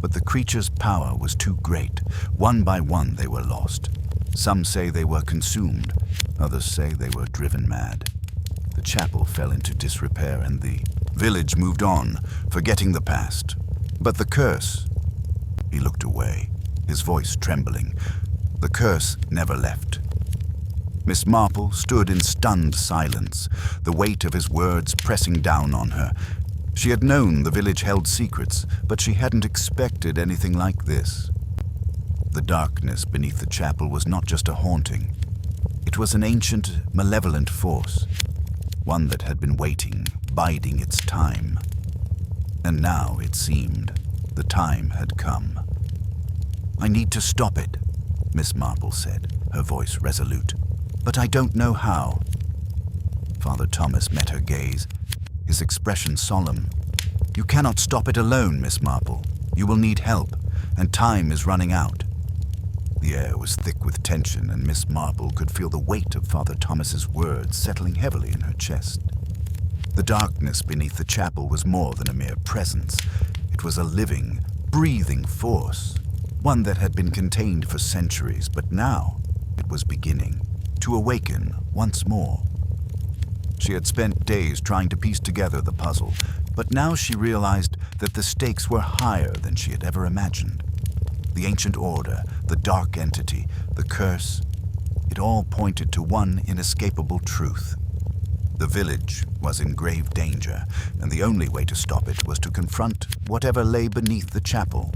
S1: But the creature's power was too great. One by one they were lost. Some say they were consumed. Others say they were driven mad. The chapel fell into disrepair and the village moved on, forgetting the past. But the curse... He looked away, his voice trembling. The curse never left. Miss Marple stood in stunned silence, the weight of his words pressing down on her. She had known the village held secrets, but she hadn't expected anything like this. The darkness beneath the chapel was not just a haunting. It was an ancient, malevolent force, one that had been waiting, biding its time. And now, it seemed, the time had come. I need to stop it, Miss Marple said, her voice resolute. But I don't know how. Father Thomas met her gaze, his expression solemn. You cannot stop it alone, Miss Marple. You will need help, and time is running out. The air was thick with tension, and Miss Marple could feel the weight of Father Thomas's words settling heavily in her chest. The darkness beneath the chapel was more than a mere presence. It was a living, breathing force, one that had been contained for centuries, but now it was beginning to awaken once more. She had spent days trying to piece together the puzzle, but now she realized that the stakes were higher than she had ever imagined. The ancient order, the dark entity, the curse, it all pointed to one inescapable truth. The village was in grave danger, and the only way to stop it was to confront whatever lay beneath the chapel.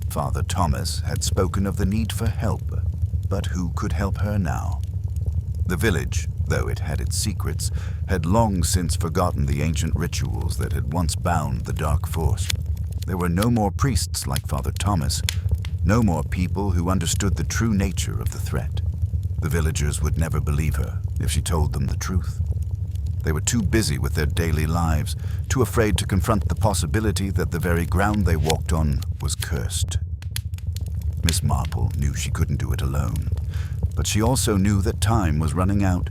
S1: Father Thomas had spoken of the need for help, but who could help her now? The village, though it had its secrets, had long since forgotten the ancient rituals that had once bound the dark force. There were no more priests like Father Thomas, no more people who understood the true nature of the threat. The villagers would never believe her if she told them the truth. They were too busy with their daily lives, too afraid to confront the possibility that the very ground they walked on was cursed. Miss Marple knew she couldn't do it alone, but she also knew that time was running out.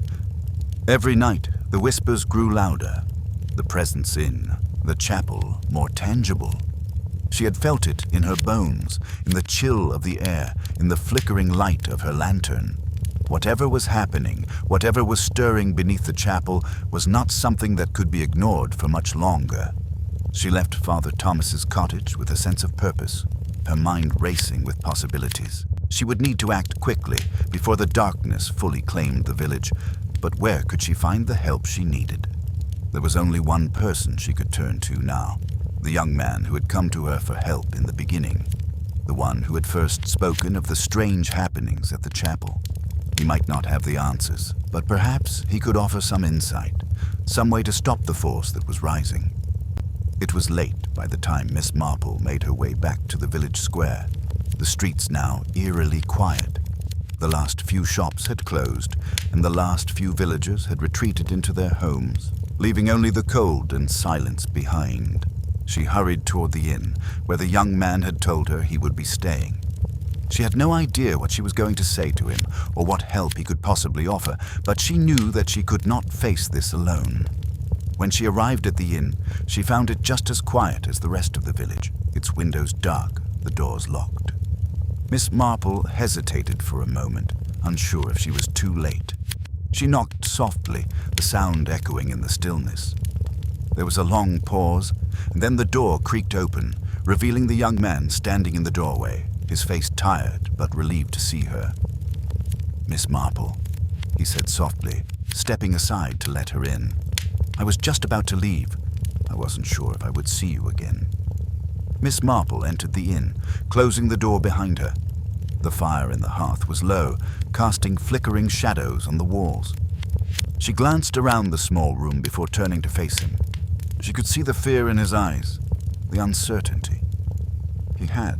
S1: Every night, the whispers grew louder, the presence in the chapel more tangible. She had felt it in her bones, in the chill of the air, in the flickering light of her lantern. Whatever was happening, whatever was stirring beneath the chapel, was not something that could be ignored for much longer. She left Father Thomas's cottage with a sense of purpose, her mind racing with possibilities. She would need to act quickly before the darkness fully claimed the village, but where could she find the help she needed? There was only one person she could turn to now, the young man who had come to her for help in the beginning, the one who had first spoken of the strange happenings at the chapel. He might not have the answers, but perhaps he could offer some insight, some way to stop the force that was rising. It was late by the time Miss Marple made her way back to the village square, the streets now eerily quiet. The last few shops had closed, and the last few villagers had retreated into their homes. leaving only the cold and silence behind. She hurried toward the inn, where the young man had told her he would be staying. She had no idea what she was going to say to him or what help he could possibly offer, but she knew that she could not face this alone. When she arrived at the inn, she found it just as quiet as the rest of the village, its windows dark, the doors locked. Miss Marple hesitated for a moment, unsure if she was too late. She knocked softly, the sound echoing in the stillness. There was a long pause, and then the door creaked open, revealing the young man standing in the doorway, his face tired but relieved to see her. "Miss Marple," he said softly, stepping aside to let her in. "I was just about to leave. I wasn't sure if I would see you again." Miss Marple entered the inn, closing the door behind her. The fire in the hearth was low, casting flickering shadows on the walls. She glanced around the small room before turning to face him. She could see the fear in his eyes, the uncertainty. He had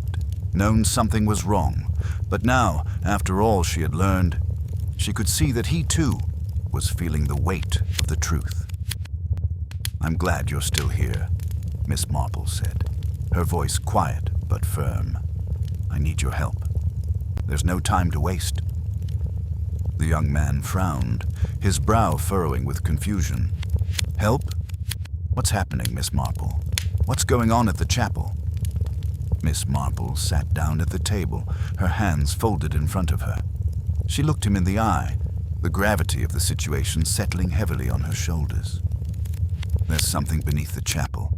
S1: known something was wrong, but now, after all she had learned, she could see that he too was feeling the weight of the truth. "I'm glad you're still here," Miss Marple said, her voice quiet but firm. "I need your help. There's no time to waste." The young man frowned, his brow furrowing with confusion. "Help? What's happening, Miss Marple? What's going on at the chapel?" Miss Marple sat down at the table, her hands folded in front of her. She looked him in the eye, the gravity of the situation settling heavily on her shoulders. "There's something beneath the chapel.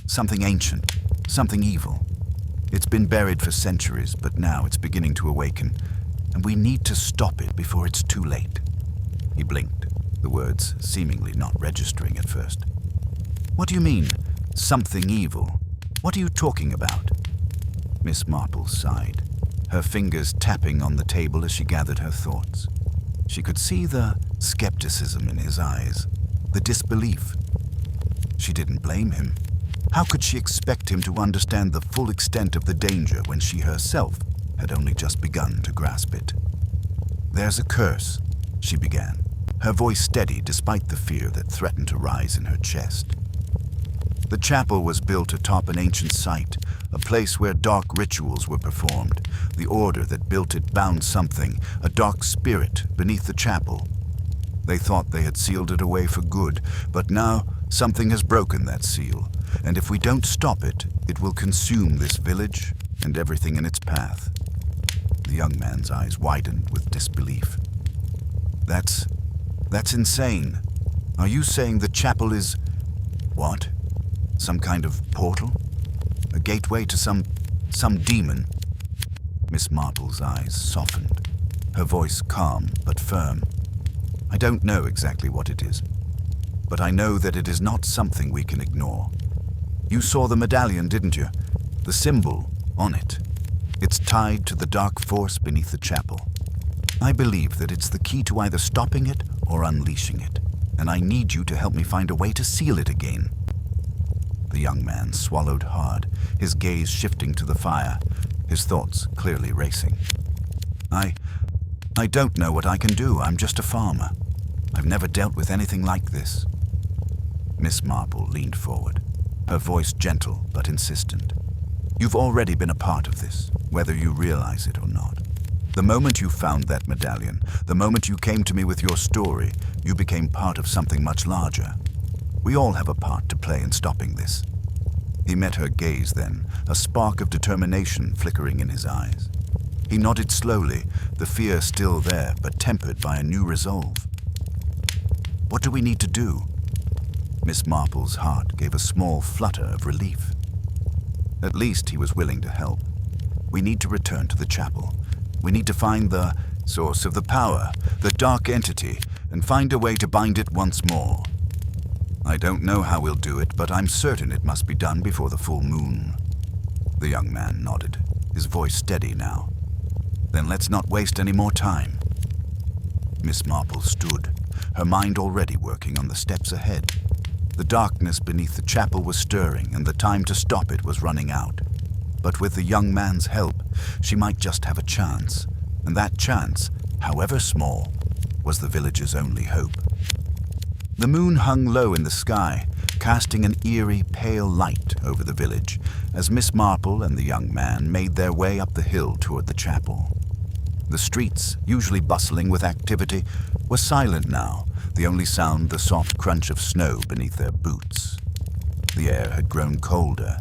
S1: Something ancient, something evil. It's been buried for centuries, but now it's beginning to awaken, and we need to stop it before it's too late." He blinked, the words seemingly not registering at first. "What do you mean, something evil? What are you talking about?" Miss Marple sighed, her fingers tapping on the table as she gathered her thoughts. She could see the skepticism in his eyes, the disbelief. She didn't blame him. How could she expect him to understand the full extent of the danger when she herself had only just begun to grasp it? "There's a curse," she began, her voice steady despite the fear that threatened to rise in her chest. The chapel was built atop an ancient site, a place where dark rituals were performed. The order that built it bound something, a dark spirit, beneath the chapel. They thought they had sealed it away for good, but now something has broken that seal, and if we don't stop it, it will consume this village and everything in its path. The young man's eyes widened with disbelief. That's insane. Are you saying the chapel is... what? Some kind of portal? A gateway to some demon?" Miss Marple's eyes softened, her voice calm but firm. "I don't know exactly what it is, but I know that it is not something we can ignore. You saw the medallion, didn't you? The symbol on it. It's tied to the dark force beneath the chapel. I believe that it's the key to either stopping it or unleashing it, and I need you to help me find a way to seal it again." The young man swallowed hard, his gaze shifting to the fire, his thoughts clearly racing. I don't know what I can do. I'm just a farmer. I've never dealt with anything like this." Miss Marple leaned forward, her voice gentle but insistent. "You've already been a part of this, whether you realize it or not. The moment you found that medallion, the moment you came to me with your story, you became part of something much larger. We all have a part to play in stopping this." He met her gaze then, a spark of determination flickering in his eyes. He nodded slowly, the fear still there, but tempered by a new resolve. "What do we need to do?" Miss Marple's heart gave a small flutter of relief. At least he was willing to help. "We need to return to the chapel. We need to find the source of the power, the dark entity, and find a way to bind it once more. I don't know how we'll do it, but I'm certain it must be done before the full moon." The young man nodded, his voice steady now. "Then let's not waste any more time." Miss Marple stood, her mind already working on the steps ahead. The darkness beneath the chapel was stirring, and the time to stop it was running out. But with the young man's help, she might just have a chance, and that chance, however small, was the village's only hope. The moon hung low in the sky, casting an eerie, pale light over the village as Miss Marple and the young man made their way up the hill toward the chapel. The streets, usually bustling with activity, were silent now, the only sound the soft crunch of snow beneath their boots. The air had grown colder,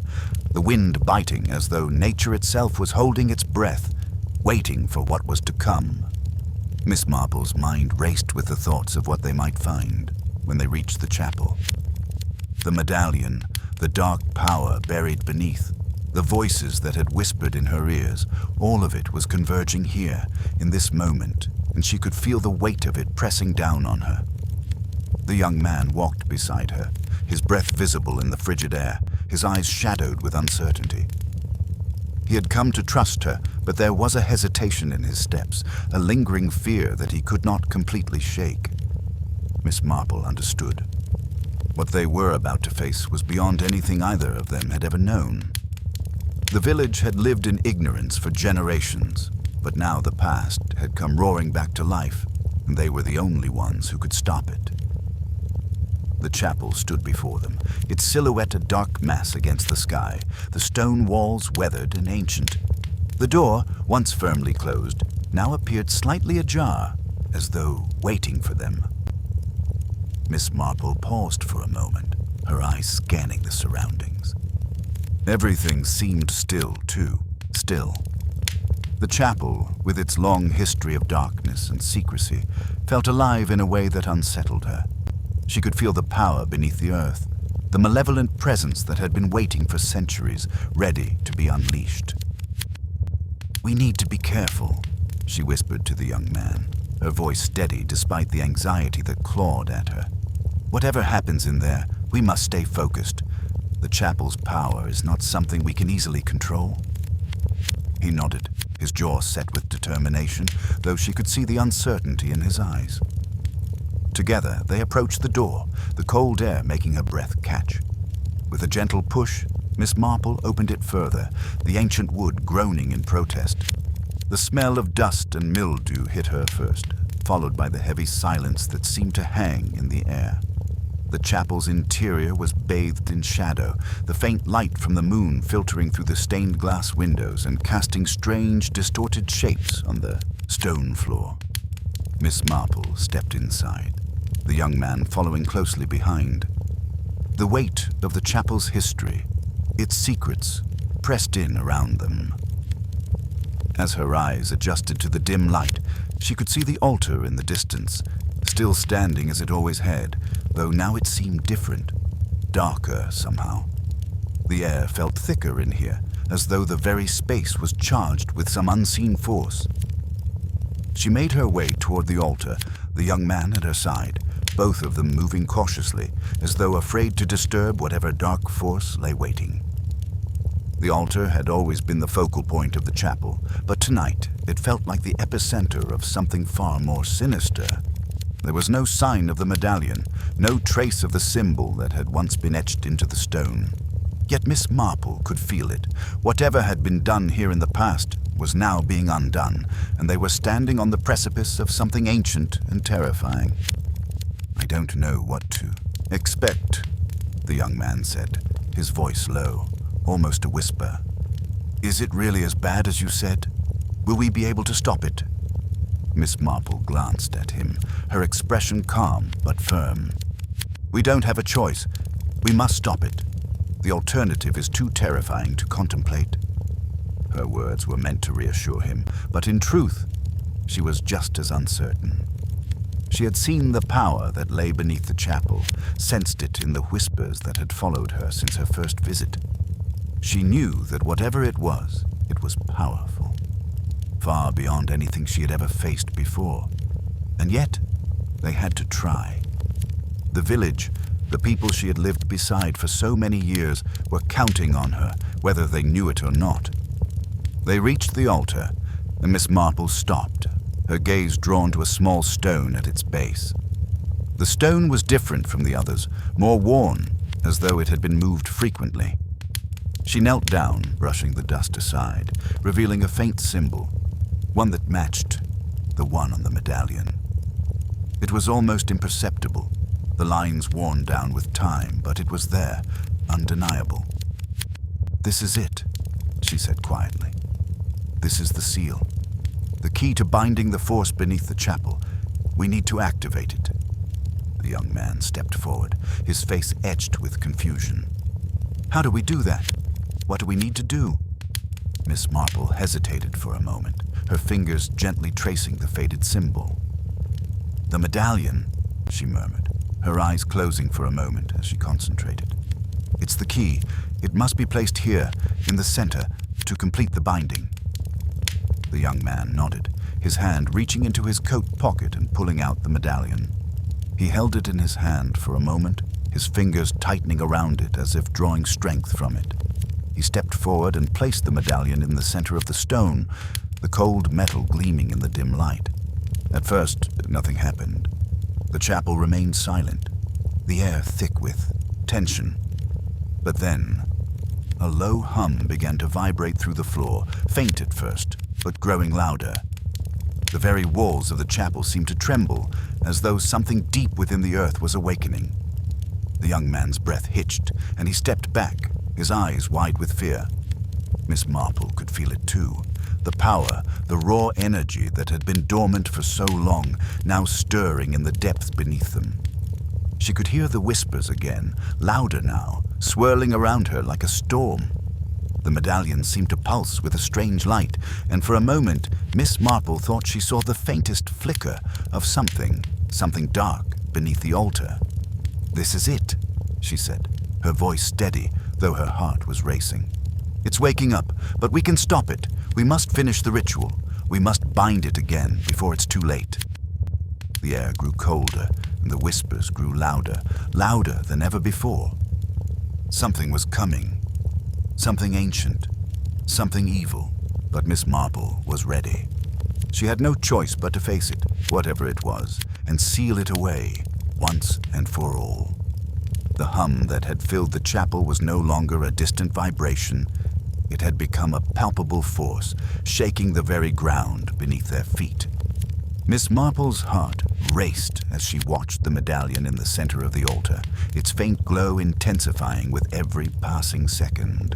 S1: the wind biting as though nature itself was holding its breath, waiting for what was to come. Miss Marple's mind raced with the thoughts of what they might find when they reached the chapel. The medallion, the dark power buried beneath, the voices that had whispered in her ears, all of it was converging here, in this moment, and she could feel the weight of it pressing down on her. The young man walked beside her, his breath visible in the frigid air, his eyes shadowed with uncertainty. He had come to trust her, but there was a hesitation in his steps, a lingering fear that he could not completely shake. Miss Marple understood. What they were about to face was beyond anything either of them had ever known. The village had lived in ignorance for generations, but now the past had come roaring back to life, and they were the only ones who could stop it. The chapel stood before them, its silhouette a dark mass against the sky, the stone walls weathered and ancient. The door, once firmly closed, now appeared slightly ajar, as though waiting for them. Miss Marple paused for a moment, her eyes scanning the surroundings. Everything seemed still, too, still. The chapel, with its long history of darkness and secrecy, felt alive in a way that unsettled her. She could feel the power beneath the earth, the malevolent presence that had been waiting for centuries, ready to be unleashed. "We need to be careful," she whispered to the young man, her voice steady despite the anxiety that clawed at her. "Whatever happens in there, we must stay focused. The chapel's power is not something we can easily control." He nodded, his jaw set with determination, though she could see the uncertainty in his eyes. Together, they approached the door, the cold air making her breath catch. With a gentle push, Miss Marple opened it further, the ancient wood groaning in protest. The smell of dust and mildew hit her first, followed by the heavy silence that seemed to hang in the air. The chapel's interior was bathed in shadow, the faint light from the moon filtering through the stained glass windows and casting strange, distorted shapes on the stone floor. Miss Marple stepped inside, the young man following closely behind. The weight of the chapel's history, its secrets, pressed in around them. As her eyes adjusted to the dim light, she could see the altar in the distance, still standing as it always had, though now it seemed different, darker somehow. The air felt thicker in here, as though the very space was charged with some unseen force. She made her way toward the altar, the young man at her side, both of them moving cautiously, as though afraid to disturb whatever dark force lay waiting. The altar had always been the focal point of the chapel, but tonight it felt like the epicenter of something far more sinister. There was no sign of the medallion, no trace of the symbol that had once been etched into the stone. Yet Miss Marple could feel it. Whatever had been done here in the past was now being undone, and they were standing on the precipice of something ancient and terrifying. "I don't know what to expect," the young man said, his voice low, almost a whisper. "Is it really as bad as you said? Will we be able to stop it?" Miss Marple glanced at him, her expression calm but firm. "We don't have a choice. We must stop it. The alternative is too terrifying to contemplate." Her words were meant to reassure him, but in truth, she was just as uncertain. She had seen the power that lay beneath the chapel, sensed it in the whispers that had followed her since her first visit. She knew that whatever it was powerful, far beyond anything she had ever faced before. And yet, they had to try. The village, the people she had lived beside for so many years, were counting on her, whether they knew it or not. They reached the altar, and Miss Marple stopped, her gaze drawn to a small stone at its base. The stone was different from the others, more worn, as though it had been moved frequently. She knelt down, brushing the dust aside, revealing a faint symbol, one that matched the one on the medallion. It was almost imperceptible, the lines worn down with time, but it was there, undeniable. "This is it," she said quietly. "This is the seal. The key to binding the force beneath the chapel. We need to activate it." The young man stepped forward, his face etched with confusion. "How do we do that? What do we need to do?" Miss Marple hesitated for a moment, her fingers gently tracing the faded symbol. "The medallion," she murmured, her eyes closing for a moment as she concentrated. "It's the key. It must be placed here, in the center, to complete the binding." The young man nodded, his hand reaching into his coat pocket and pulling out the medallion. He held it in his hand for a moment, his fingers tightening around it as if drawing strength from it. He stepped forward and placed the medallion in the center of the stone, the cold metal gleaming in the dim light. At first, nothing happened. The chapel remained silent, the air thick with tension. But then, a low hum began to vibrate through the floor, faint at first, but growing louder. The very walls of the chapel seemed to tremble, as though something deep within the earth was awakening. The young man's breath hitched, and he stepped back, his eyes wide with fear. Miss Marple could feel it too. The power, the raw energy that had been dormant for so long, now stirring in the depths beneath them. She could hear the whispers again, louder now, swirling around her like a storm. The medallion seemed to pulse with a strange light, and for a moment Miss Marple thought she saw the faintest flicker of something dark beneath the altar. "This is it," she said, her voice steady, though her heart was racing. "It's waking up, but we can stop it. We must finish the ritual. We must bind it again before it's too late." The air grew colder, and the whispers grew louder, louder than ever before. Something was coming. Something ancient, something evil, but Miss Marple was ready. She had no choice but to face it, whatever it was, and seal it away, once and for all. The hum that had filled the chapel was no longer a distant vibration. It had become a palpable force, shaking the very ground beneath their feet. Miss Marple's heart raced as she watched the medallion in the center of the altar, its faint glow intensifying with every passing second.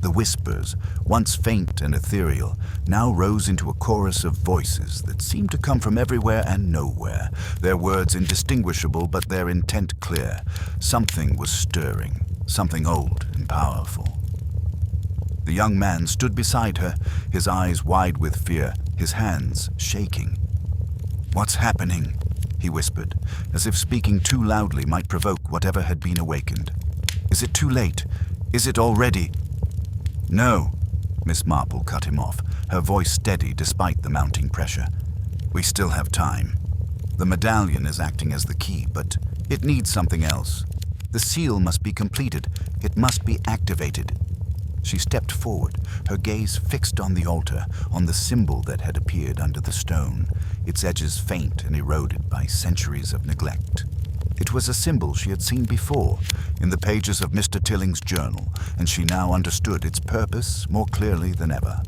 S1: The whispers, once faint and ethereal, now rose into a chorus of voices that seemed to come from everywhere and nowhere, their words indistinguishable but their intent clear. Something was stirring, something old and powerful. The young man stood beside her, his eyes wide with fear, his hands shaking. "What's happening?" he whispered, as if speaking too loudly might provoke whatever had been awakened. "Is it too late? Is it already?" "No," Miss Marple cut him off, her voice steady despite the mounting pressure. "We still have time. The medallion is acting as the key, but it needs something else. The seal must be completed. It must be activated." She stepped forward, her gaze fixed on the altar, on the symbol that had appeared under the stone, its edges faint and eroded by centuries of neglect. It was a symbol she had seen before, in the pages of Mr. Tilling's journal, and she now understood its purpose more clearly than ever.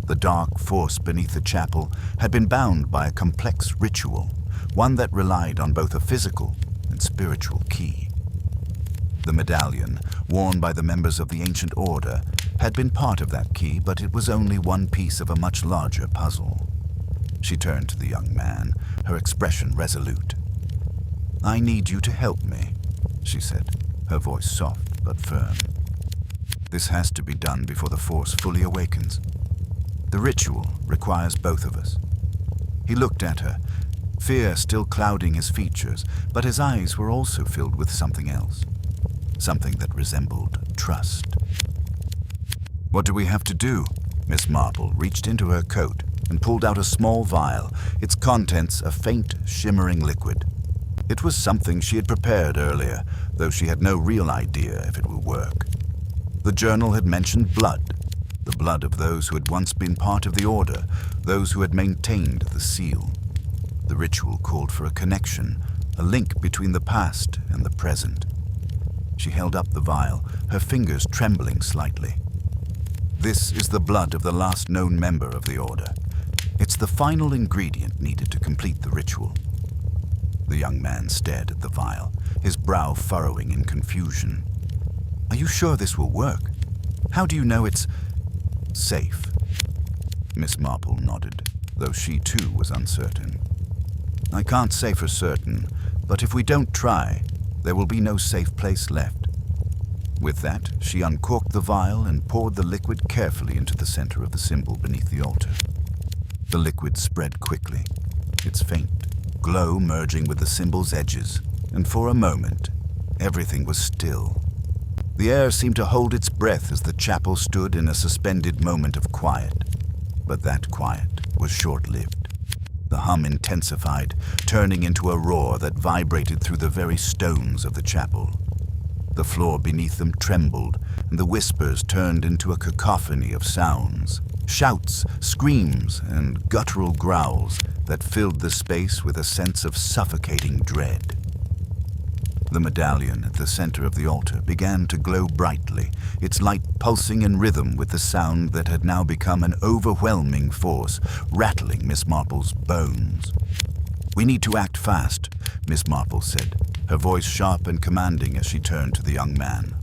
S1: The dark force beneath the chapel had been bound by a complex ritual, one that relied on both a physical and spiritual key. The medallion, worn by the members of the ancient order, had been part of that key, but it was only one piece of a much larger puzzle. She turned to the young man, her expression resolute. "I need you to help me," she said, her voice soft but firm. "This has to be done before the force fully awakens. The ritual requires both of us." He looked at her, fear still clouding his features, but his eyes were also filled with something else, something that resembled trust. "What do we have to do?" Miss Marple reached into her coat and pulled out a small vial, its contents a faint, shimmering liquid. It was something she had prepared earlier, though she had no real idea if it would work. The journal had mentioned blood, the blood of those who had once been part of the order, those who had maintained the seal. The ritual called for a connection, a link between the past and the present. She held up the vial, her fingers trembling slightly. "This is the blood of the last known member of the order. It's the final ingredient needed to complete the ritual." The young man stared at the vial, his brow furrowing in confusion. "Are you sure this will work? How do you know it's safe?" Miss Marple nodded, though she too was uncertain. "I can't say for certain, but if we don't try, there will be no safe place left." With that, she uncorked the vial and poured the liquid carefully into the center of the symbol beneath the altar. The liquid spread quickly, its faint glow merging with the symbol's edges, and for a moment, everything was still. The air seemed to hold its breath as the chapel stood in a suspended moment of quiet. But that quiet was short-lived. The hum intensified, turning into a roar that vibrated through the very stones of the chapel. The floor beneath them trembled, and the whispers turned into a cacophony of sounds, shouts, screams, and guttural growls that filled the space with a sense of suffocating dread. The medallion at the center of the altar began to glow brightly, its light pulsing in rhythm with the sound that had now become an overwhelming force, rattling Miss Marple's bones. "We need to act fast," Miss Marple said, her voice sharp and commanding as she turned to the young man.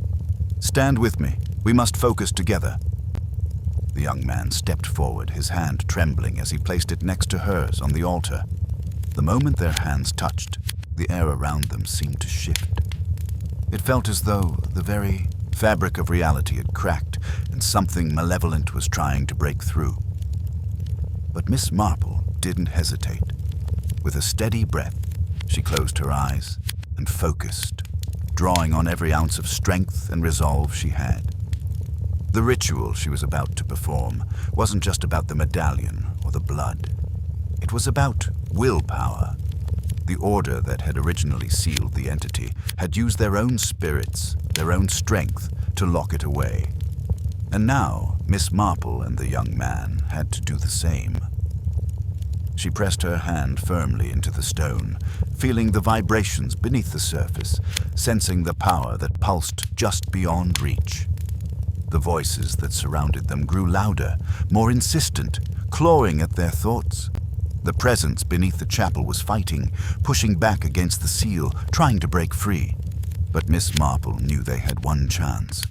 S1: "Stand with me. We must focus together." The young man stepped forward, his hand trembling as he placed it next to hers on the altar. The moment their hands touched, the air around them seemed to shift. It felt as though the very fabric of reality had cracked and something malevolent was trying to break through. But Miss Marple didn't hesitate. With a steady breath, she closed her eyes and focused, drawing on every ounce of strength and resolve she had. The ritual she was about to perform wasn't just about the medallion or the blood. It was about willpower. The order that had originally sealed the entity had used their own spirits, their own strength, to lock it away. And now Miss Marple and the young man had to do the same. She pressed her hand firmly into the stone, feeling the vibrations beneath the surface, sensing the power that pulsed just beyond reach. The voices that surrounded them grew louder, more insistent, clawing at their thoughts. The presence beneath the chapel was fighting, pushing back against the seal, trying to break free. But Miss Marple knew they had one chance.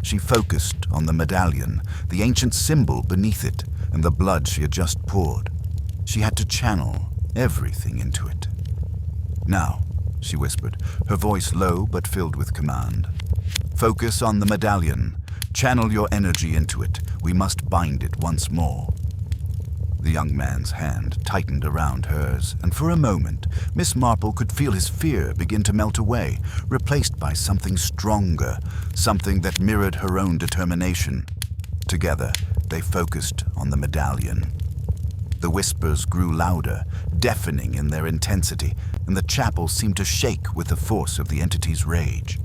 S1: She focused on the medallion, the ancient symbol beneath it, and the blood she had just poured. She had to channel everything into it. "Now," she whispered, her voice low but filled with command. "Focus on the medallion. Channel your energy into it. We must bind it once more." The young man's hand tightened around hers, and for a moment, Miss Marple could feel his fear begin to melt away, replaced by something stronger, something that mirrored her own determination. Together, they focused on the medallion. The whispers grew louder, deafening in their intensity, and the chapel seemed to shake with the force of the entity's rage.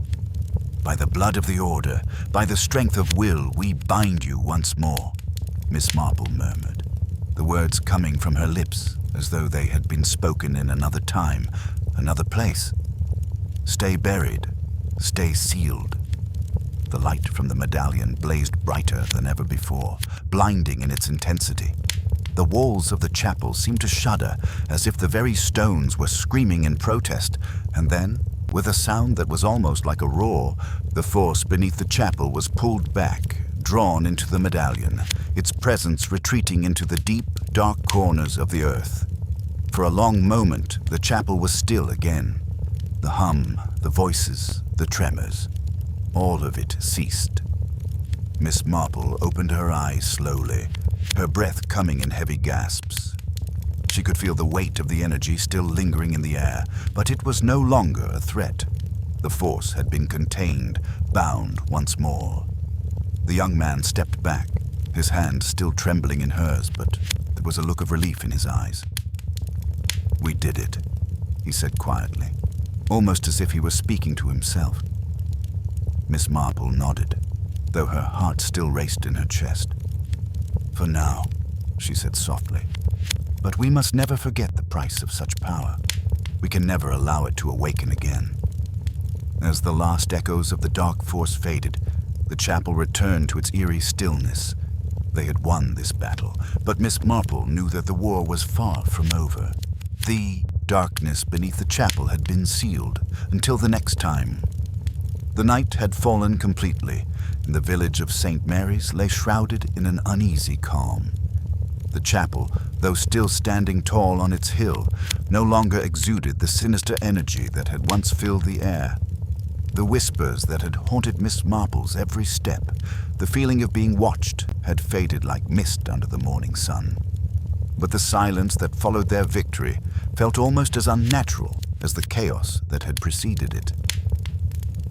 S1: "By the blood of the Order, by the strength of will, we bind you once more," Miss Marple murmured, the words coming from her lips as though they had been spoken in another time, another place. "Stay buried, stay sealed." The light from the medallion blazed brighter than ever before, blinding in its intensity. The walls of the chapel seemed to shudder, as if the very stones were screaming in protest, and then, with a sound that was almost like a roar, the force beneath the chapel was pulled back, drawn into the medallion, its presence retreating into the deep, dark corners of the earth. For a long moment, the chapel was still again. The hum, the voices, the tremors, all of it ceased. Miss Marple opened her eyes slowly, her breath coming in heavy gasps. She could feel the weight of the energy still lingering in the air, but it was no longer a threat. The force had been contained, bound once more. The young man stepped back, his hand still trembling in hers, but there was a look of relief in his eyes. "We did it," he said quietly, almost as if he were speaking to himself. Miss Marple nodded, though her heart still raced in her chest. "For now," she said softly, "but we must never forget the price of such power. We can never allow it to awaken again." As the last echoes of the dark force faded, the chapel returned to its eerie stillness. They had won this battle, but Miss Marple knew that the war was far from over. The darkness beneath the chapel had been sealed until the next time. The night had fallen completely, and the village of St. Mary's lay shrouded in an uneasy calm. The chapel, though still standing tall on its hill, no longer exuded the sinister energy that had once filled the air. The whispers that had haunted Miss Marple's every step, the feeling of being watched, had faded like mist under the morning sun. But the silence that followed their victory felt almost as unnatural as the chaos that had preceded it.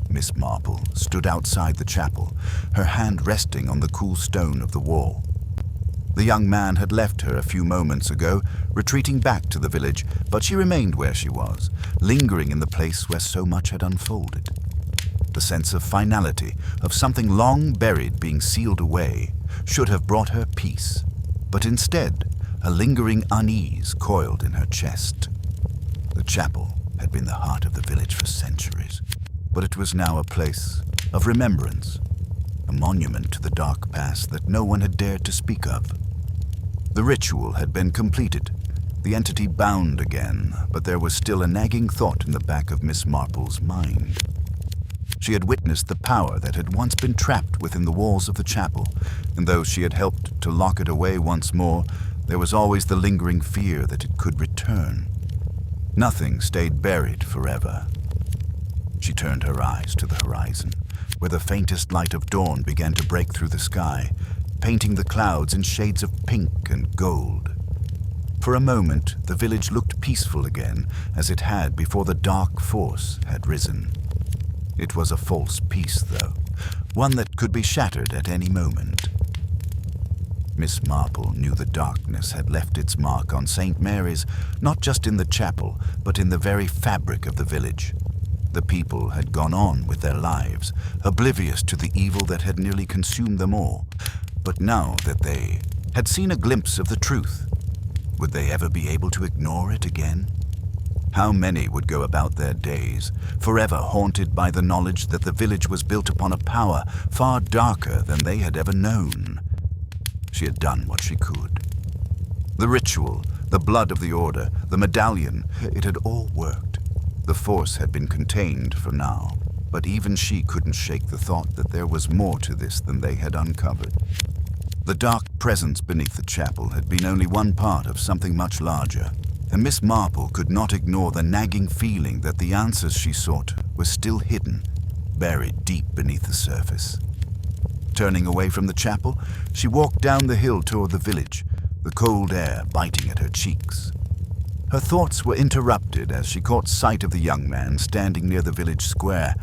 S1: Miss Marple stood outside the chapel, her hand resting on the cool stone of the wall. The young man had left her a few moments ago, retreating back to the village, but she remained where she was, lingering in the place where so much had unfolded. The sense of finality, of something long buried being sealed away, should have brought her peace, but instead, a lingering unease coiled in her chest. The chapel had been the heart of the village for centuries, but it was now a place of remembrance, a monument to the dark past that no one had dared to speak of. The ritual had been completed, the entity bound again, but there was still a nagging thought in the back of Miss Marple's mind. She had witnessed the power that had once been trapped within the walls of the chapel, and though she had helped to lock it away once more, there was always the lingering fear that it could return. Nothing stayed buried forever. She turned her eyes to the horizon, where the faintest light of dawn began to break through the sky, painting the clouds in shades of pink and gold. For a moment, the village looked peaceful again, as it had before the dark force had risen. It was a false peace, though, one that could be shattered at any moment. Miss Marple knew the darkness had left its mark on St. Mary's, not just in the chapel, but in the very fabric of the village. The people had gone on with their lives, oblivious to the evil that had nearly consumed them all. But now that they had seen a glimpse of the truth, would they ever be able to ignore it again? How many would go about their days, forever haunted by the knowledge that the village was built upon a power far darker than they had ever known? She had done what she could. The ritual, the blood of the order, the medallion, it had all worked. The force had been contained for now, but even she couldn't shake the thought that there was more to this than they had uncovered. The dark presence beneath the chapel had been only one part of something much larger, and Miss Marple could not ignore the nagging feeling that the answers she sought were still hidden, buried deep beneath the surface. Turning away from the chapel, she walked down the hill toward the village, the cold air biting at her cheeks. Her thoughts were interrupted as she caught sight of the young man standing near the village square.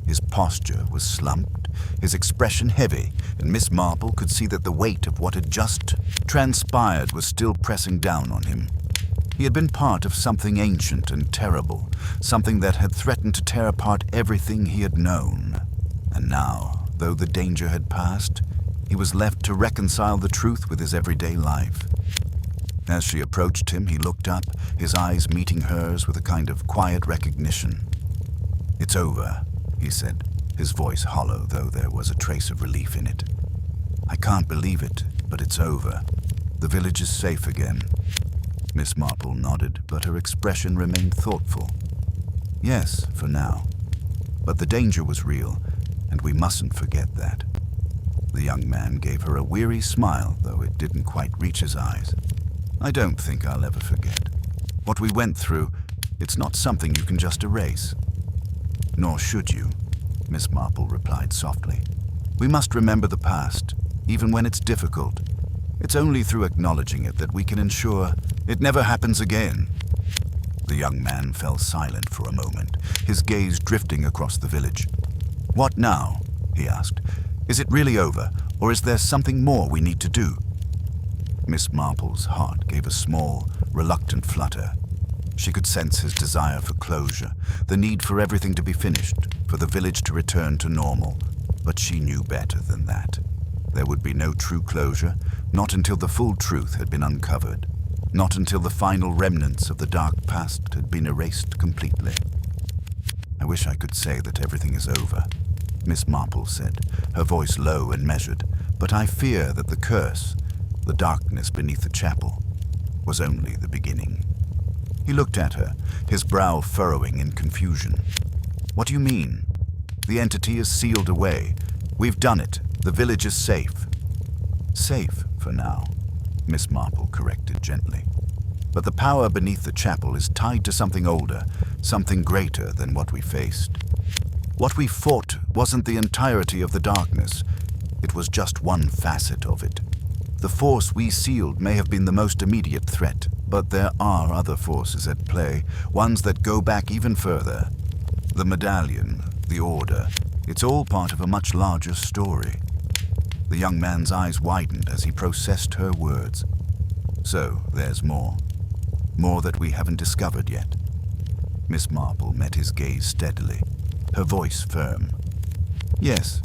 S1: His posture was slumped, his expression heavy, and Miss Marple could see that the weight of what had just transpired was still pressing down on him. He had been part of something ancient and terrible, something that had threatened to tear apart everything he had known. And now, though the danger had passed, he was left to reconcile the truth with his everyday life. As she approached him, he looked up, his eyes meeting hers with a kind of quiet recognition. "It's over," he said, his voice hollow, though there was a trace of relief in it. "I can't believe it, but it's over. The village is safe again." Miss Marple nodded, but her expression remained thoughtful. "Yes, for now. But the danger was real, and we mustn't forget that." The young man gave her a weary smile, though it didn't quite reach his eyes. "I don't think I'll ever forget. What we went through, it's not something you can just erase." "Nor should you," Miss Marple replied softly. "We must remember the past, even when it's difficult. It's only through acknowledging it that we can ensure it never happens again." The young man fell silent for a moment, his gaze drifting across the village. "What now?" he asked. "Is it really over, or is there something more we need to do?" Miss Marple's heart gave a small, reluctant flutter. She could sense his desire for closure, the need for everything to be finished, for the village to return to normal, but she knew better than that. There would be no true closure, not until the full truth had been uncovered, not until the final remnants of the dark past had been erased completely. "I wish I could say that everything is over," Miss Marple said, her voice low and measured, "but I fear that the curse, the darkness beneath the chapel, was only the beginning." He looked at her, his brow furrowing in confusion. "What do you mean?" "The entity is sealed away. We've done it. The village is safe." "Safe, for now," Miss Marple corrected gently. "But the power beneath the chapel is tied to something older, something greater than what we faced. What we fought wasn't the entirety of the darkness. It was just one facet of it. The force we sealed may have been the most immediate threat, but there are other forces at play, ones that go back even further. The medallion, the order, it's all part of a much larger story." The young man's eyes widened as he processed her words. "So there's more. More that we haven't discovered yet." Miss Marple met his gaze steadily, her voice firm. "Yes.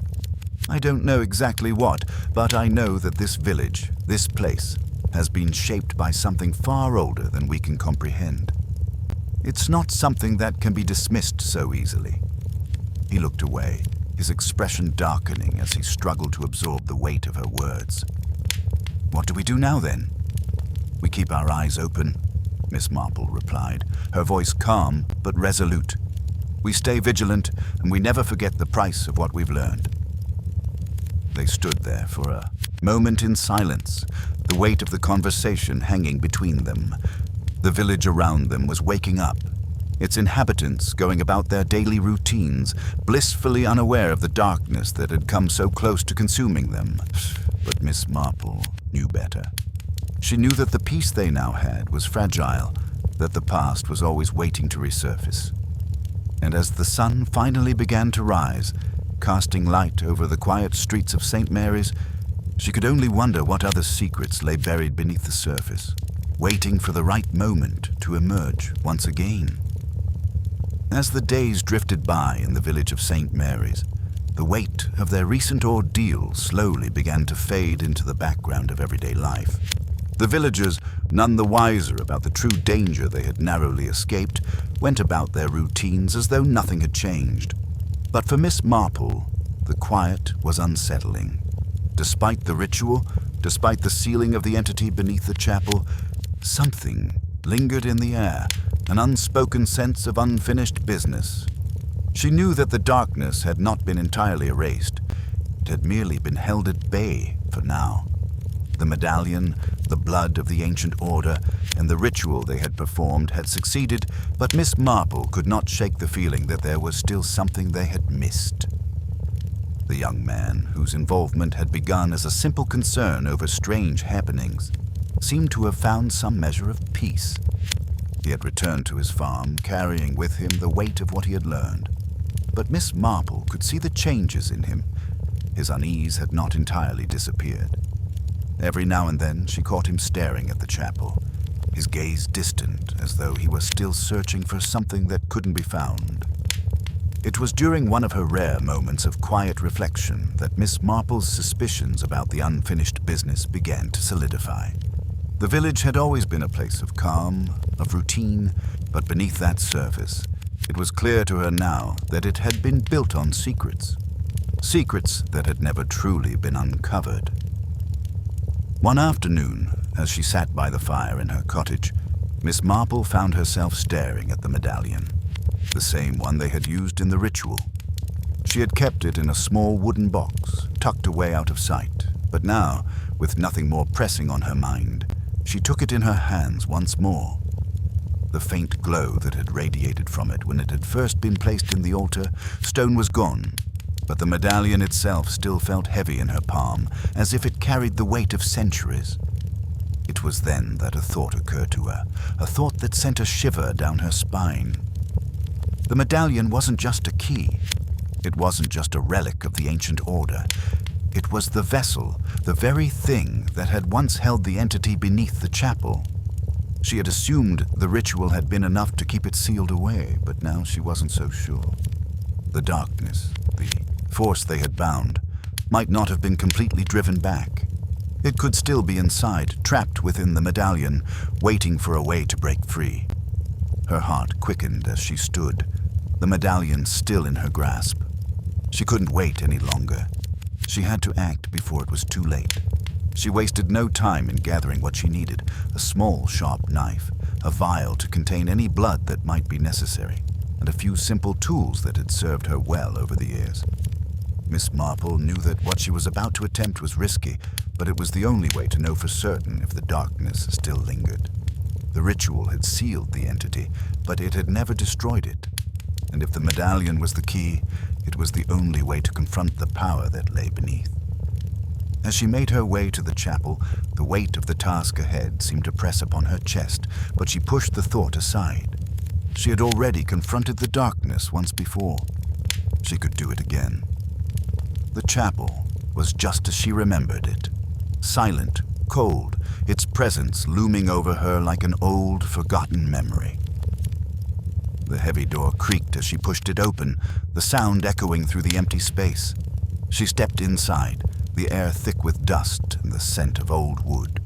S1: I don't know exactly what, but I know that this village, this place, has been shaped by something far older than we can comprehend. It's not something that can be dismissed so easily." He looked away, his expression darkening as he struggled to absorb the weight of her words. "What do we do now, then?" "We keep our eyes open," Miss Marple replied, her voice calm but resolute. "We stay vigilant, and we never forget the price of what we've learned." They stood there for a moment in silence, the weight of the conversation hanging between them. The village around them was waking up, its inhabitants going about their daily routines, blissfully unaware of the darkness that had come so close to consuming them. But Miss Marple knew better. She knew that the peace they now had was fragile, that the past was always waiting to resurface. And as the sun finally began to rise, casting light over the quiet streets of St. Mary's, she could only wonder what other secrets lay buried beneath the surface, waiting for the right moment to emerge once again. As the days drifted by in the village of St. Mary's, the weight of their recent ordeal slowly began to fade into the background of everyday life. The villagers, none the wiser about the true danger they had narrowly escaped, went about their routines as though nothing had changed. But for Miss Marple, the quiet was unsettling. Despite the ritual, despite the sealing of the entity beneath the chapel, something lingered in the air, an unspoken sense of unfinished business. She knew that the darkness had not been entirely erased. It had merely been held at bay for now. The medallion, the blood of the ancient order, and the ritual they had performed had succeeded, but Miss Marple could not shake the feeling that there was still something they had missed. The young man, whose involvement had begun as a simple concern over strange happenings, seemed to have found some measure of peace. He had returned to his farm, carrying with him the weight of what he had learned. But Miss Marple could see the changes in him. His unease had not entirely disappeared. Every now and then she caught him staring at the chapel, his gaze distant as though he were still searching for something that couldn't be found. It was during one of her rare moments of quiet reflection that Miss Marple's suspicions about the unfinished business began to solidify. The village had always been a place of calm, of routine, but beneath that surface, it was clear to her now that it had been built on secrets. Secrets that had never truly been uncovered. One afternoon, as she sat by the fire in her cottage, Miss Marple found herself staring at the medallion, the same one they had used in the ritual. She had kept it in a small wooden box, tucked away out of sight, but now, with nothing more pressing on her mind, she took it in her hands once more. The faint glow that had radiated from it when it had first been placed in the altar stone was gone, but the medallion itself still felt heavy in her palm, as if it carried the weight of centuries. It was then that a thought occurred to her, a thought that sent a shiver down her spine. The medallion wasn't just a key. It wasn't just a relic of the ancient order. It was the vessel, the very thing that had once held the entity beneath the chapel. She had assumed the ritual had been enough to keep it sealed away, but now she wasn't so sure. The darkness, the force they had bound, might not have been completely driven back. It could still be inside, trapped within the medallion, waiting for a way to break free. Her heart quickened as she stood, the medallion still in her grasp. She couldn't wait any longer. She had to act before it was too late. She wasted no time in gathering what she needed, a small, sharp knife, a vial to contain any blood that might be necessary, and a few simple tools that had served her well over the years. Miss Marple knew that what she was about to attempt was risky, but it was the only way to know for certain if the darkness still lingered. The ritual had sealed the entity, but it had never destroyed it. And if the medallion was the key, it was the only way to confront the power that lay beneath. As she made her way to the chapel, the weight of the task ahead seemed to press upon her chest, but she pushed the thought aside. She had already confronted the darkness once before. She could do it again. The chapel was just as she remembered it. Silent, cold, its presence looming over her like an old, forgotten memory. The heavy door creaked as she pushed it open, the sound echoing through the empty space. She stepped inside, the air thick with dust and the scent of old wood.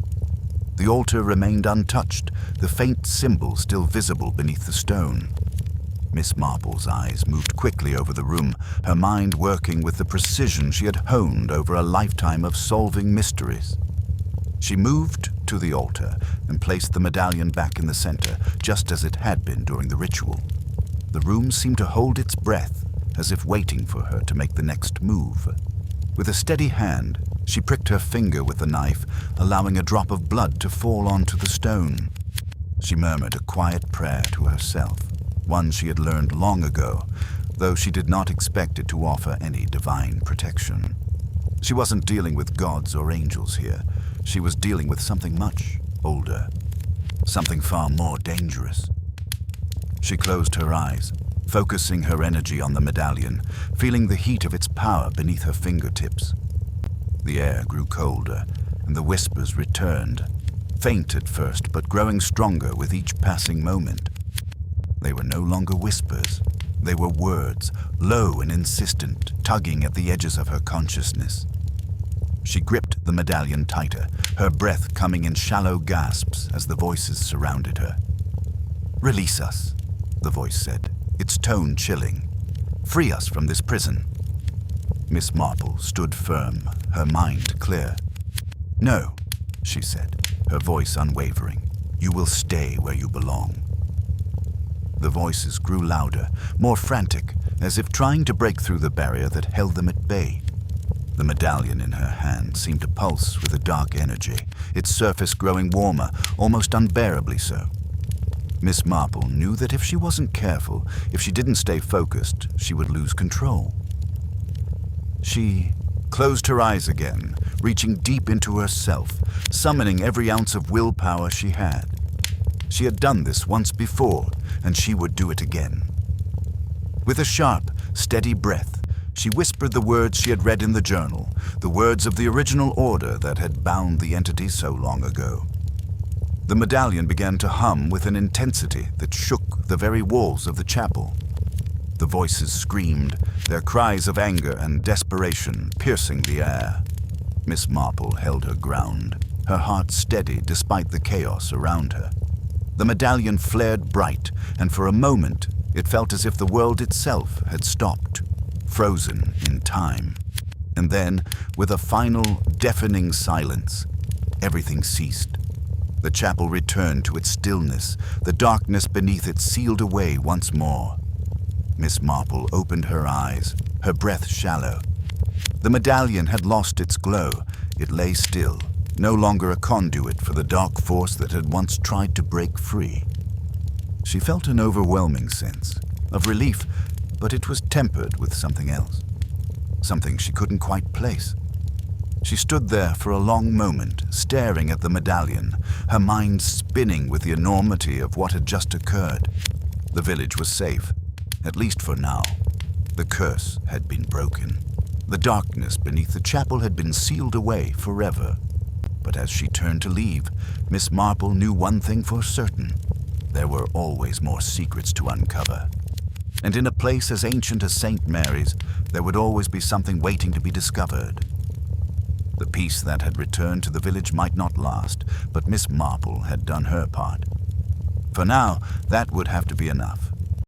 S1: The altar remained untouched, the faint symbol still visible beneath the stone. Miss Marple's eyes moved quickly over the room, her mind working with the precision she had honed over a lifetime of solving mysteries. She moved to the altar and placed the medallion back in the center, just as it had been during the ritual. The room seemed to hold its breath, as if waiting for her to make the next move. With a steady hand, she pricked her finger with the knife, allowing a drop of blood to fall onto the stone. She murmured a quiet prayer to herself, one she had learned long ago, though she did not expect it to offer any divine protection. She wasn't dealing with gods or angels here. She was dealing with something much older, something far more dangerous. She closed her eyes, focusing her energy on the medallion, feeling the heat of its power beneath her fingertips. The air grew colder, and the whispers returned, faint at first, but growing stronger with each passing moment. They were no longer whispers. They were words, low and insistent, tugging at the edges of her consciousness. She gripped the medallion tighter, her breath coming in shallow gasps as the voices surrounded her. "Release us," the voice said, its tone chilling. "Free us from this prison." Miss Marple stood firm, her mind clear. "No," she said, her voice unwavering. "You will stay where you belong." The voices grew louder, more frantic, as if trying to break through the barrier that held them at bay. The medallion in her hand seemed to pulse with a dark energy, its surface growing warmer, almost unbearably so. Miss Marple knew that if she wasn't careful, if she didn't stay focused, she would lose control. She closed her eyes again, reaching deep into herself, summoning every ounce of willpower she had. She had done this once before, and she would do it again. With a sharp, steady breath, she whispered the words she had read in the journal, the words of the original order that had bound the entity so long ago. The medallion began to hum with an intensity that shook the very walls of the chapel. The voices screamed, their cries of anger and desperation piercing the air. Miss Marple held her ground, her heart steady despite the chaos around her. The medallion flared bright, and for a moment it felt as if the world itself had stopped, frozen in time. And then, with a final, deafening silence, everything ceased. The chapel returned to its stillness, the darkness beneath it sealed away once more. Miss Marple opened her eyes, her breath shallow. The medallion had lost its glow. It lay still, no longer a conduit for the dark force that had once tried to break free. She felt an overwhelming sense of relief, but it was tempered with something else, something she couldn't quite place. She stood there for a long moment, staring at the medallion, her mind spinning with the enormity of what had just occurred. The village was safe, at least for now. The curse had been broken. The darkness beneath the chapel had been sealed away forever. But as she turned to leave, Miss Marple knew one thing for certain. There were always more secrets to uncover. And in a place as ancient as St. Mary's, there would always be something waiting to be discovered. The peace that had returned to the village might not last, but Miss Marple had done her part. For now, that would have to be enough.